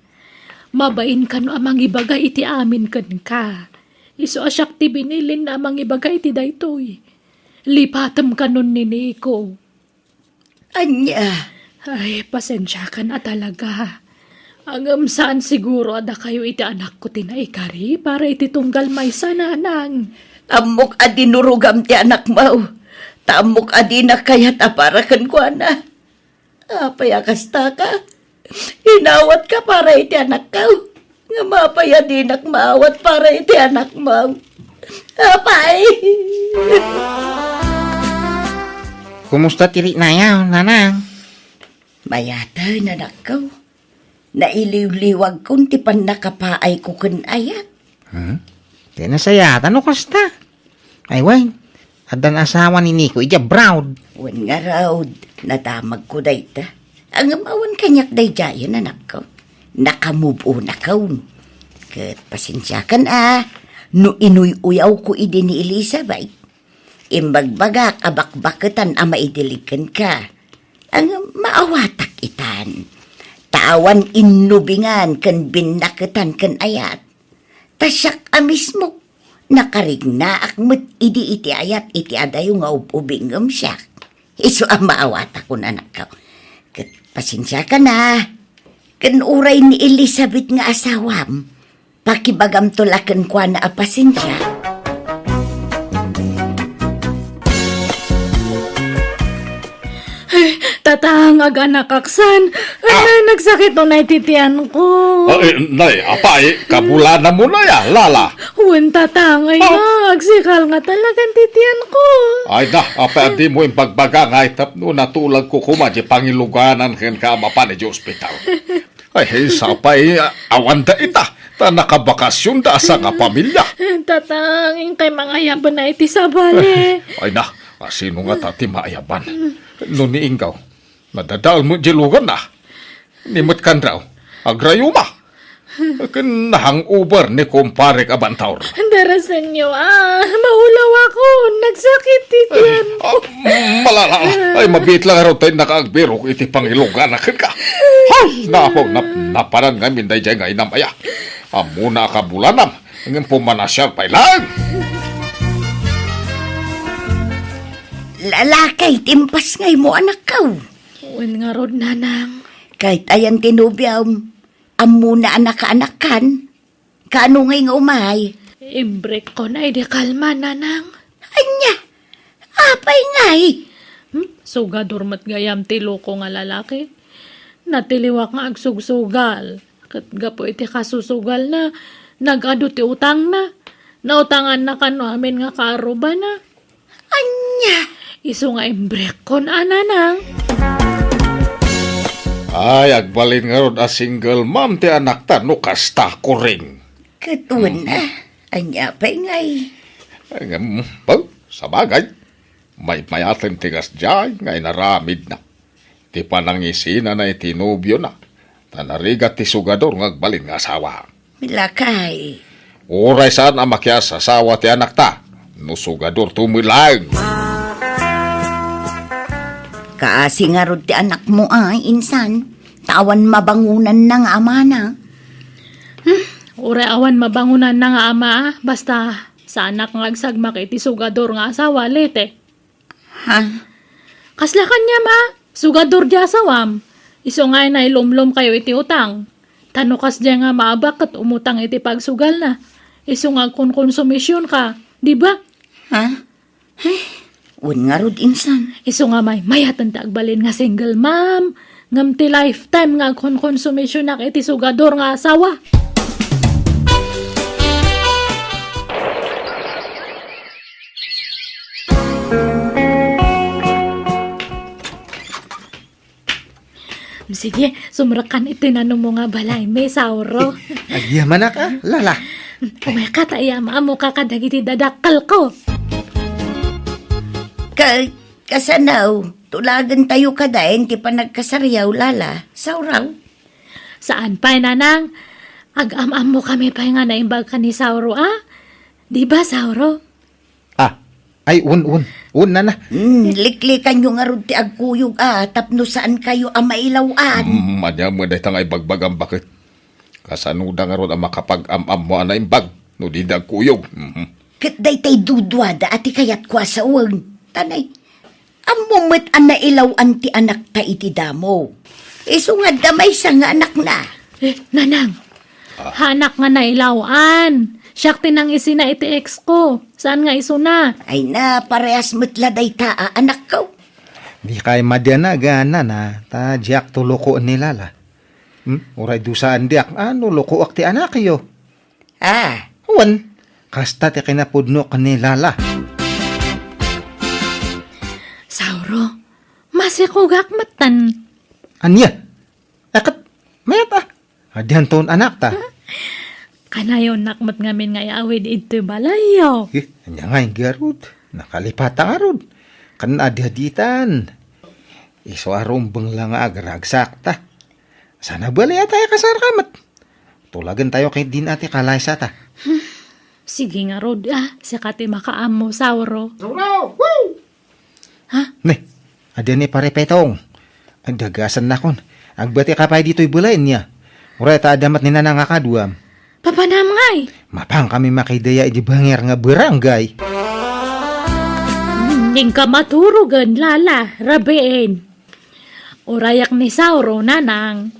Mabain ka no amang ibagay iti amin kan ka. Iso asyak ti binilin na amang ibagay iti daytoy. Lipatam ka nun ni Nico. Anya, Ay, pasensya ka na talaga. Ang saan siguro ada kayo iti anak ko tinaikari para iti tunggal may sa Nanang. amok adi nurugam ti anak mo. Tamok adi na kayat aparakan ko na. Apayakasta ka. Inawat ka para iti anak ko. Nga mapayadinak maawat para iti anak mo. Apay! Kumusta tiri na yaw, nanang? Mayata na nakaw. Nailiw-liwag kong tipan nakapaay ko kun ayat. Di na sayatan o kasta. Ay, way. Adan asawa ni Nico, ija brown. Wan nga raw, nadamag ko dayta. Ang amawan kanyak day jayan anak ko. nakamove on na kaun. Kat pasensya kan no inuy-uyaw ko idi ni Elizabeth. Imbagbagak abakbaketan ama idilikan ka. Ang maawatak itan. Tawan innubingan kan binaketan kan ayat. Tasyak mismo. Nakarigna akmet idi iti ayat iti adayo nga ubingam siya. Iso ang maawatak ko na nakaw. Kat pasensya ka na. Kan uray ni Elizabeth nga asawam. Pakibagam tulakan kwa na pasensya. Tatang aganakaksan. Nagsakit no na titian ko. Nay, apay, kabulanan mo na ya, lala. Huwag tatang ay nagsikal nga talagang titian ko. Ay na, apay, di mo yung pagbaga nga itap no natulag ko kumadya pangiluganan kan ka mapan di ospital. Ay, sapay, awanda ita. Ta nakabakasyon da sa nga pamilya. Tatang, yung kay mga yaban na iti sabali. Ay na, sino nga tati maayaban? No ni Ingaw, madadal mo jilugan na. Nimot kan raw, agrayuma. Kan hangover ni kumpare ka bantaur. Darasan nyo, mahulaw ako. Nagsakit titian ko. Malala, ay mabit lang raw tayo nakaagbiro iti pangilugan na ka. Hay, naparan nga minday dyan nga inamaya. Amuna ka bulanam, ngin pumanasyal pa lang. Lalakay, timpas ngay mo anak kaw. Huwag nga rod, nanang. Kahit ayan tinubyam, amuna anak-anakan. Kaano ngay nga umay? I-break ko na, di kalma, nanang. Anya, apay ngay. Sugador mat gayam tilo ko nga lalaki. Natiliwak nga agsugsugal. Kat gapo iti kasusugal na, nagado ti utang na. Nautangan na kano amin nga karuba na. Anya, Iso nga i-break ko na, nanang. Ay, agbalin nga ron a single mom ti anak ta, no kasta ko rin. katun anya pa'y ngay. Sa bagay, may mayatin tigas dyan, ngay naramid na. Ti panangisina na itinubyo na. Tanarigat ti sugador ngagbalin nga asawa. Milakay. Uray saan ang makias asawa ti anak ta, no sugador tumilang. Kaasi nga rod ti anak mo insan. Tawan mabangunan na nga ama na. Ure awan mabangunan na nga ama, basta sa anak nga agsagmak iti sugador nga asawa, lete. Ha? Kasla kanya ma, sugador di asawam. Iso nga na ilumlom kayo iti utang. Tanukas di nga maabak at umutang iti pagsugal na. Iso nga kung konsumisyon ka, di ba? Ha? Un nga rod insan. Iso nga mayatan ta agbalin nga single mom. Ngam ti lifetime nga kung konsumisyon na iti sugador nga asawa. Sige, sumrakan ito na mo nga balay. May sauro. Agyaman na ka, lala. Umeka tayo, maamo ka kadagiti dadakal ko. Kasanaw, tulagan tayo kadain, ti pa nagkasaryaw, lala. Sauraw. Saan pa, nanang? Ag-am-am mo kami pa nga naimbag ka ni Sauro, Di ba, Sauro? Ay, un na na. Liklikan yung nga rod ti agkuyog, tapno saan kayo mailawan. Manya mo dahi tangay bagbagang bakit. Kasanuda nga ron ang makapag-am-am mo na imbag, no di nagkuyog. Kat day tay dudwada ati kayat kwa sa uwag. Tanay, amumit ang nailawan ti anak ta iti damo. Iso nga damay sa nga anak na. Nanang, hanak nga nailawan. Siyak tinang isina iti ex ko. Saan nga iso na? Ay na, parehas matla day ta, anak ko. Di kay madyan na gana na. Ta diak to loko ni lala. Uray dusaan diak. Ano loko ak ti anak yo? Wan. Kasta ti kinapudno ka ni lala. Sauro, masikugak matan. Anya? Akat, mayat Adihan ton anak ta. Kanayon nakmat ngamin nga iawid ito balayo. Anya nga yung garod. Nakalipat ang arod. Kan adihaditan. Iso arumbang lang agaragsak ta. Sana bali tayo kasar kamat. Tulagan tayo kay din ate kalay sa ta. Sige nga, Rod, sakati makaamo, Sauro. Ne, ada ni parepetong. Ang dagasan na kon. Agbati ka pa dito'y bulain niya. Uray ta adamat ni nanang akaduam. Papanam ngay. Mapang kami makidaya di banger nga barangay. Ning ka maturugan, lala, rabeen. Urayak ni Sauro, nanang.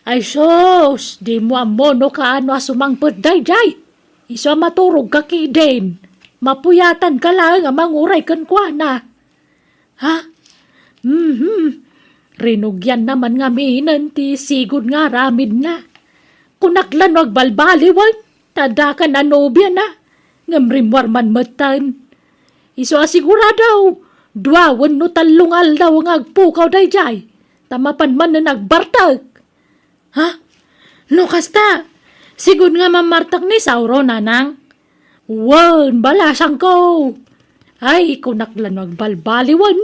Ay sos, di mo amono ka ano asumangpot day. Iso maturog ka kiden. Mapuyatan ka lang ang manguray kan kwa na. Ha? Rinugyan naman nga minan ti sigod nga ramid na. Kunaklan wag balbaliwan, tadakan na nobya na. Ngamrimwar man matan. Iso asiguradaw, duawan no talungal daw ang agpukaw day. Tamapan man na nagbartag. Ha? No kasta, sigud nga mamartag ni Sauro, nanang. Wan, balasang ko. Ay, kunaklan wag balbaliwan.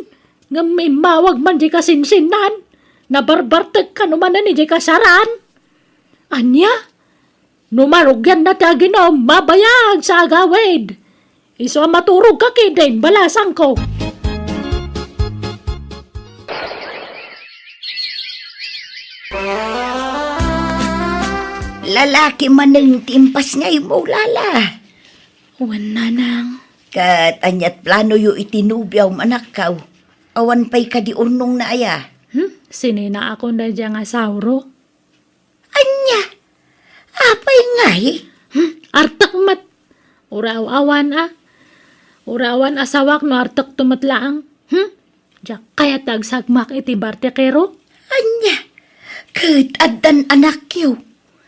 Nga may mawag man di kasinsinan. Nabarbartag ka naman na ni di kasaran. Anya? Numarugyan na taginom, mabayag sa agawid. Iso maturog ka kidin, balasang ko. Lalaki man ng timpas ngay mo, lala. Wan, nanang. Kat anyat plano yu itinubyaw manakaw. Awan pa'y kadiurnong na aya. Sinina ako na dyan nga Sauro. Anya? Apay ngay? Artak mat. Uraw-awan Urawan asawak no artak tumatlaang. Diyak kaya tagsagmak iti bartekero. Anya? Kat addan anak yu.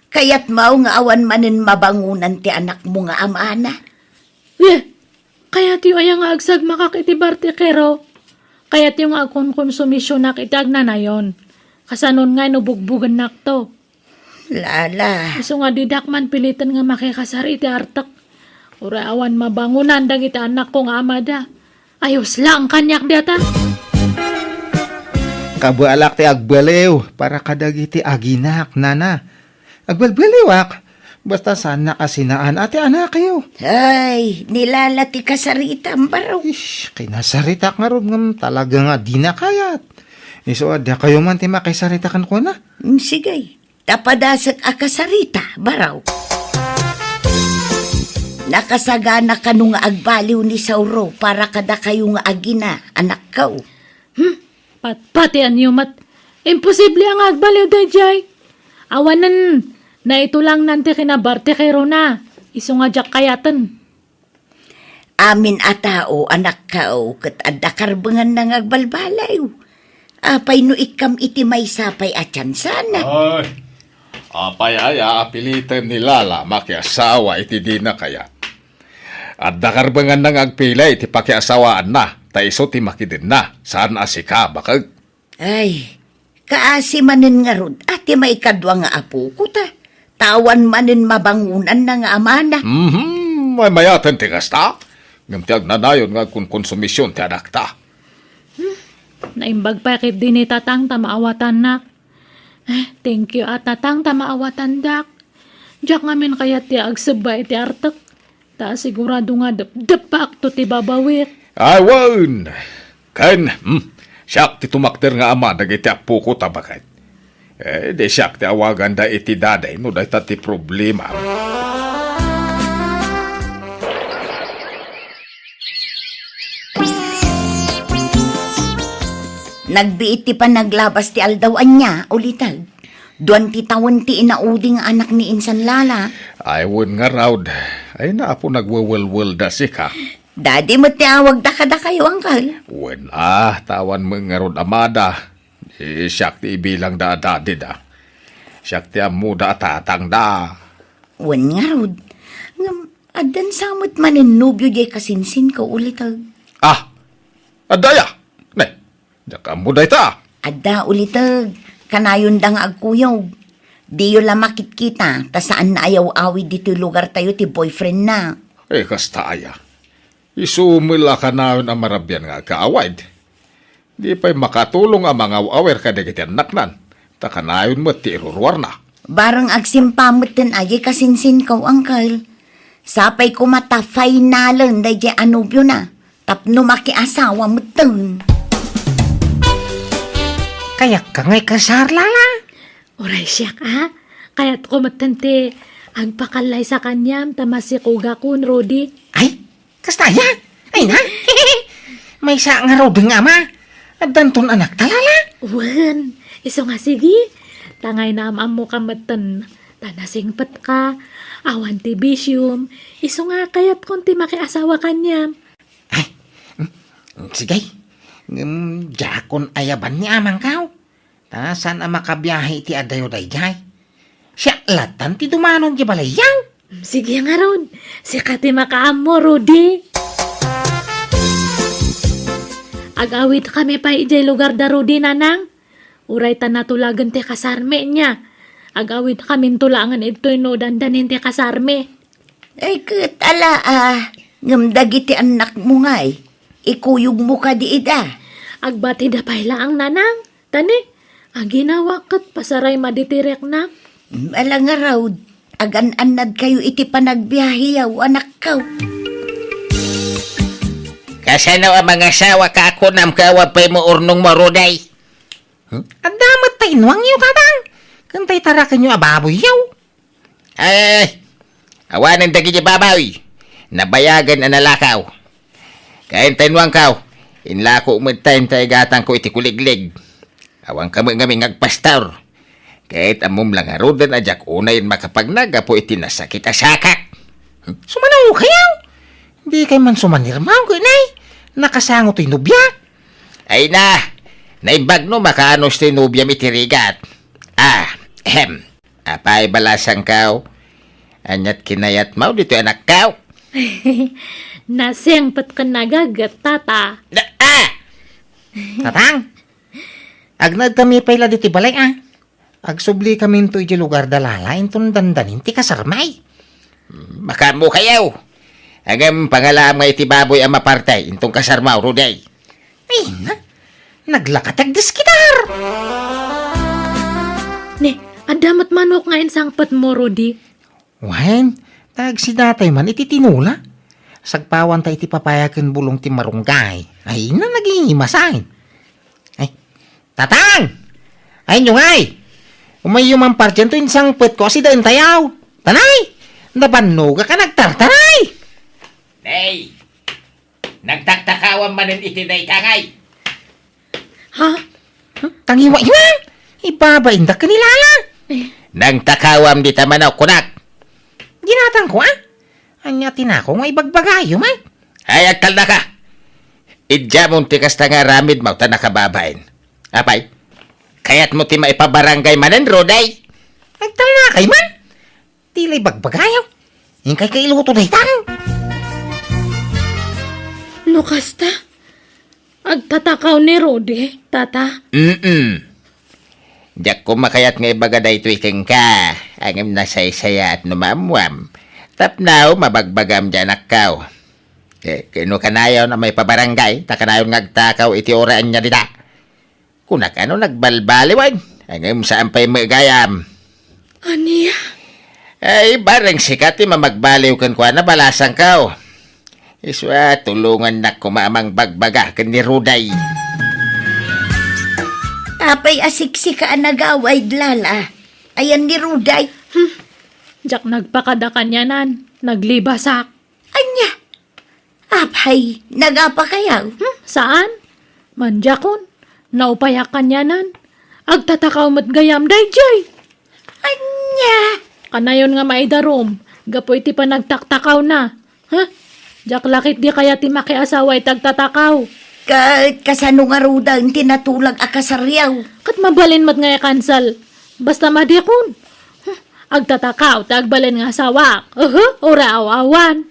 Kaya't mao nga awan manin mabangunan ti anak mo nga amana. Kaya tiyo ay nga agsagmakak iti bartekero. Kaya tiyo nga akong konsumisyon nak itag na yon. Kasanon nga nubugbugan nak to. Lala. Iso nga didakman pilitan nga makikasar iti artak. Urawan mabangunan dag iti anak kong amada. Ayos lang kanyak data. Kabalak ti agbalew para kadagiti aginak, nana. Agbalbaliwak, basta sana kasinaan ati anak kayo. Ay, nilalati ka sa rita ang baraw. Ish, kinasaritak nga ron ngam talaga nga di na kayat. Iso ada kayo man ti makisaritakan ko na. Sige, tapadasak akasarita, baraw. Nakasagana ka nung agbaliw ni Sauro para kada kayo nga agina, anak kaw. Pati anyo mat. Imposible ang agbaliw dayjay. Awanan na ito lang nante kinabarte kero na. Iso nga jak kayatan. Amin atao, anak kao, kat adakarbangan nang agbalbalay. Apay no ikam iti may sapay atyan sana. Ay, apay apilitan ni Lala makiasawa iti di na kaya. At dakarbangan nang agpila iti pakiasawaan na, taiso ti makidin na, saan asika bakag. Ay, kaasi manin nga rod, ati may kadwa nga apo ko ta. Tawan manin mabangunan na nga amana. May mayatan ti kasta. Ngamtiag na dayon nga kung konsumisyon ti anak ta. Naimbag pa kit din ni tatang tamaawatan nak. Thank you at tatang tamaawatan dak. Diyak ngamin kaya ti agsabay ti artak. Ta sigurado nga depak to ti babawit. Ay, wan! Kan, siyak ti tumakter nga ama dagiti apo ko tabakit. De siyak ti awagan da iti daday no da ti problema. Nagbiit ti pa naglabas ti aldawaan niya, ulitag. Duan ti tawon ti inauding anak ni Insan Lala. Ay, wan nga raud. Ay, naapo nagwawalwal da si ka. Dadi mo ti awag da kada kayo, angkal. Wan tawan mo nga raud amada. Siyak ti ibilang da dadi da. Siyak ti amu da tatang da. Wan nga rod. Adan samot manin nubyo jay kasinsin ko ulitag. Adaya! Ne, daka mo da ita. Ada ulitag. Kanayon da nga agkuyog. Di yun lang makikita. Ta saan na ayaw awi dito lugar tayo ti boyfriend na. Kasta aya. Isumila ka na yun ang marabyan nga kaawad. Di pa'y makatulong ang mga awer ka dagiti anak nan. Takanayon mo ti irurwar na. Barang agsimpamot din ay kasinsin ko, Uncle. Sapay ko mata finalan day di anubyo na. Tapno makiasawa mo dun. Kaya ka ngay kasar, Lala. Uray siya ka. Kaya't kumatante, agpakalay sa kanyam, tamasikuga kun, Rudy. Ay, kastaya. Ay na. May sa nga raw ding ama. At danton anak talala. Wan, iso nga sige. Tangay na mo kamatan. Tanasingpat ka. Awan ti bisyum. Iso nga kaya't kunti makiasawa kanyam. Sige. Jakon ayaban ni amang kao. Ta saan ang makabiyahe ti adayo dayjay. Siya latan ti dumanon di balayaw. Sige nga ron. Si kati makaamo, Rudy. Agawit kami pa ijay lugar da Rudy, nanang. Uray ta natulagan ti kasarme niya. Agawit kami tulangan ito'y no dandanin ti kasarme. Ay, katala ngamdagi ti anak mo nga eh. Ikuyog mo ka di ida. Agbati da payla ang nanang. Tani, aginawa kat pasaray maditirek na. Alang nga raw, agan-anad kayo iti panagbiyahiyaw, anak ka. Kasano ang mga asawa ka ako nam kawapay mo urnong maruday? Ang damat tayo nuwang yung tatang. Kantay tarakan nyo ababoy yaw. Ay, awanan dagi di babaw. Nabayagan ang nalakaw. Kain tayo kaw. Inlako umagtayin tayo gatang ko iti kuliglig. Awang kami ngaming agpastor. Kahit amom lang arudan ajak unayin makapagnaga po iti nasakit asakak. Sumanaw kayaw. Di kayo man sumanirmaw ko inay. Nakasango to'y nubya. Ay na, naimbag no makaanos tayo nubya mitirigat. Apay balasang kaw. Anyat kinayat mau dito anak kaw. Naseng pat ka nagagat, tata. Tatang. Agnad kami pala dito balay Agsubli kami ito iti lugar dalala. Intong dandanin ti kasarmay. Makamo kayaw. Agam pangalam nga iti baboy ang mapartay. Intong kasarmaw, Ruday. Ay na. Naglakatag diskitar. Ne, adamat manok nga insangpat mo, Rudy. Wain, tag si datay man iti tinula. Sagpawan tayo iti papayakan bulong ti marunggay. Ay na naging imasahin. Ay, tatang! Ay nyo ngay! Umayumang parchen to insang pet ko si dain tayaw. Tanay! Nabanuga ka nagtartanay! Hey! Nagtaktakawan manin itiday kangay. Ha? Tangiwa-iwa! Ibabainda ka nilala! Nang takawam di tamanaw kunak. Ginatang ko Anya tinako nga ibagbagayo man. Ay agkal na ka. Idya mong tikas na nga ramid mo ta nakababain. Apay, kaya't mo ti maipabarangay manin, Roday. Agtal na kay man. Tilay bagbagayo. Yung kay kailuto na itang. Lukas ta. Agtatakaw ni Rudy, tata. Diyak ko makayat nga ibagaday tuwikeng ka. Angim na saysaya at numamwam. Tapnaw, mabagbagam dyan akaw. Kino kanayaw na may pabarangay, takanayaw ngagtakaw iti oraan niya dita. Kunak ano nagbalbaliwan, angim saan pa'y magayam. Aniya? Ay, barang sikat mamagbaliw kan kwa na balasang kaw. Iswa, tulungan na kumamang bagbaga kan ni Ruday. Apay asiksika ang nagaway, Lala. Ayan ni Ruday. Jak nagpakada kanyanan, naglibasak. Anya? Apay, nagapakayaw. Saan? Manjakon, naupayak kanyanan. Agtatakaw mat gayam dayjay. Anya? Kanayon nga maidarom, gapoy ti pa nagtaktakaw na. Jak lakit di kaya ti makiasaway tagtatakaw. Kasano nga Ruday tinatulag akasaryaw. Kat mabalin mat nga kansal. Basta madikon. Agtatakaw, tagbalin nga sawak. Ora awawan.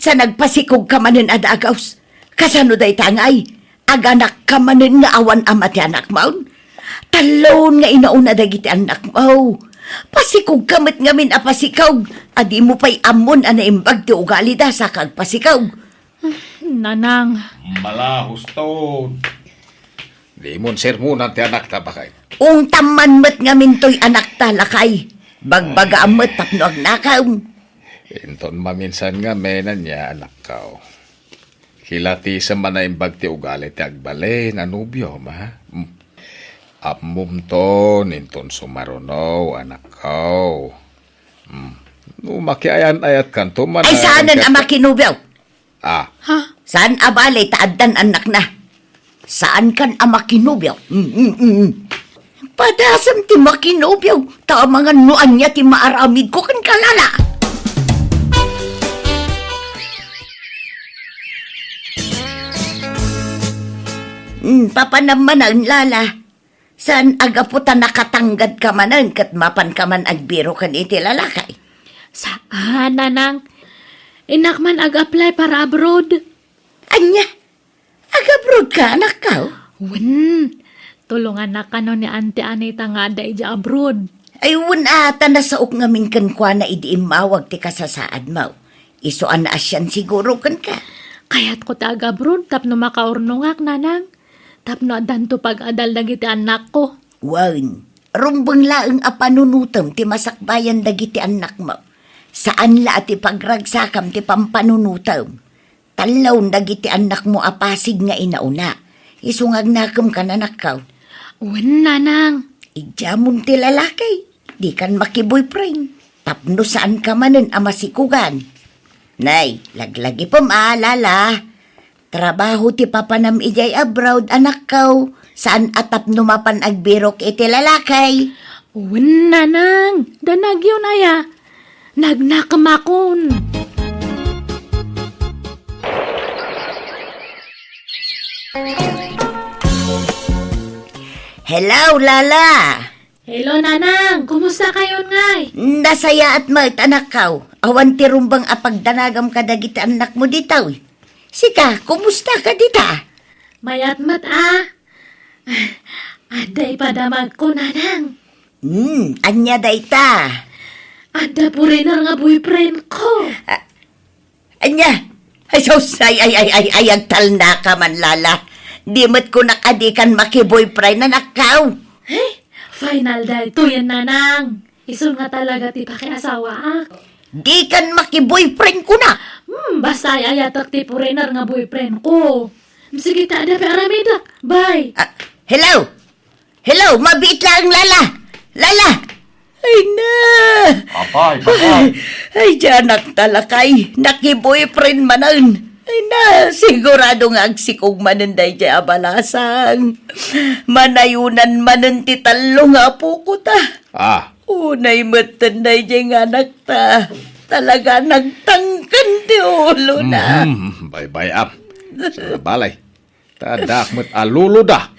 Sa nagpasikog ka manin adagaws. Kasano day tangay. Aganak ka manin nga awan amat anak maun. Talon nga inauna dagiti anak mo. Pasikog kamit ngamin apasikog. Adi mo pa'y amon anaimbag ti ugali da sa kagpasikog. Nanang. Malahos to. Limon sermonan ti anak ta bakay. Ung taman met nga mintoy anak talakay. Bagbaga amet tapno agnakaw. Inton maminsan nga menan niya anak kao. Hilati sa manaimbag ti ugali ti agbale nga nubyo ma. Apmum to ninton sumarunaw anak kao. Makiayan-ayat kan to man. Ay saanan ama kinubyaw? Ah, Saan abale taaddan anak na? Saan kan ama kinubyaw? Padasam ti makinubyaw. Tamangan nuan niya ti maaramid ko kan kalala. Papanaman lala. Saan agaputan nakatanggad ka manan kat mapan ka man agbiro kan iti lalakay? Saan, nanang? Inak man ag-apply para abroad. Anya? Agabrod ka anak ka? Tulungan na kano ni Auntie Anita nga da ija abroad. Ay ata na saok ngamin kan kwa na idi imawag ti kasasaad mo. Isuan na asyan siguro kan ka. Kaya't ko ta abroad tapno makaurnungak, nanang. Tapno adanto pag-adal dagiti anak ko. Wan, rumbang laeng apanunutom ti masakbayan dagiti anak mo. Saan la ti pagragsakam ti pampanunutom. Talaw dagiti anak mo apasig nga inauna. Isungag nakam ka nanak ka. Nanang. Ijamon ti lalaki. Di kan makiboyfriend. Tapno saan ka manen amasikugan. Nay, laglagi pa maalala. Trabaho ti papanam ijay abroad anak kaw. Saan atap numapan agbirok iti lalakay. Nanang. Danag yun aya. Nagnakamakon. Hello, Lala. Hello, nanang. Kumusta kayo ngay? Nasaya at mat anak kaw. Awan ti rumbang apagdanagam ka dagiti anak mo ditaw. Sika, kumusta ka dita? Mayat mat Aday padamag ko, nanang. Anya dayta. Ada po rin nga boyfriend ko. Anya? Ay, ay, agtal na ka man, Lala. Di mat ko nakadikan makiboyfriend na nakaw. Final dahil to yan, nanang. Isun nga talaga ti pakiasawa, Di kan makiboyfriend ko na. Basta ayatak ti foreigner nga boyfriend ko. Sige ta, ada paramida. Bye. Hello? Hello, mabiit lang, Lala. Lala! Ay na! Papay. Ay, diyanak talakay. Naki-boyfriend manan. Ay na, sigurado nga agsikog manan day di abalasang. Manayunan manan ti talo nga po ko ta. Unay matan day di nga anak ta. Talaga nagtangkan ti ulo na. Bye-bye am. Sa balay. Tadak met alulo da.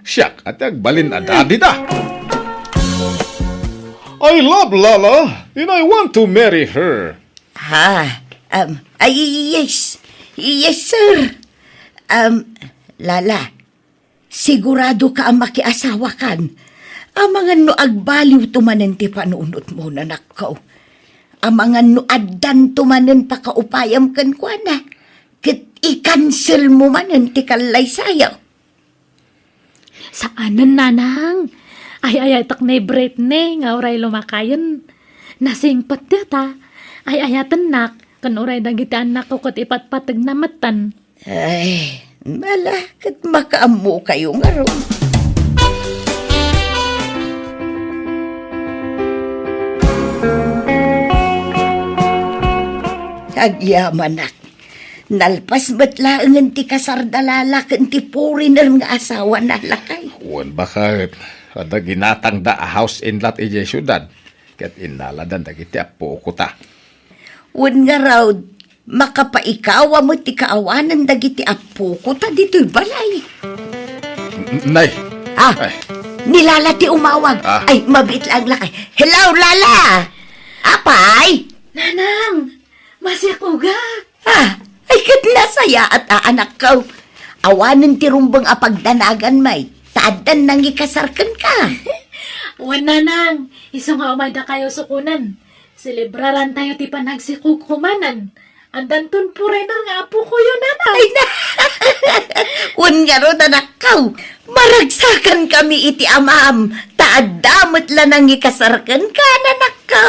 Siyak at agbalin adadi da. I love Lala and I want to marry her. Yes. Yes, sir. Lala, sigurado ka ang makiasawa kan. Amangan no agbaliw tumanen ti panunot mo na nakaw. Amangan no addan tumanen pa kaupayam kan kwa na. Kit i-cancel mo manen ti kalay sayaw. Saanan, nanang? Ay, tak na Britney, nga oray lumakayan. Nasing patita. Ay, tanak. Kan oray dagiti anak ko kat ipatpatag na matan. Ay, malakit makaamu kayo nga ron. Agyaman nalpas ba't laangan ti kasardalala kan ti foreigner nga asawa na lakay. Wan bakit? Ada ginatang da a house in lot ije syudad. Ket inaladan dagiti apo ko ta. Wan nga raw, makapaikawa mo ti kaawanan dagiti apo ko ta dito'y balay. Nay! Ay. Nilala ti umawag. Ay, mabit lang lakay. Hello, Lala! Apay! Nanang! Masya ko ga! Ay, kat nasaya at aanak ka. Awanan ti rumbang apagdanagan may. Taadan nang ikasarkan ka. Wan, nanang. Iso nga umada kayo sukunan. Selebraran tayo ti panagsikukumanan. Andan ton foreigner nga apo ko yun, nanang. Ay na! Wan nga ro, anak ka. Maragsakan kami iti amam, taadamot lang nang ikasarkan ka, nanak ko.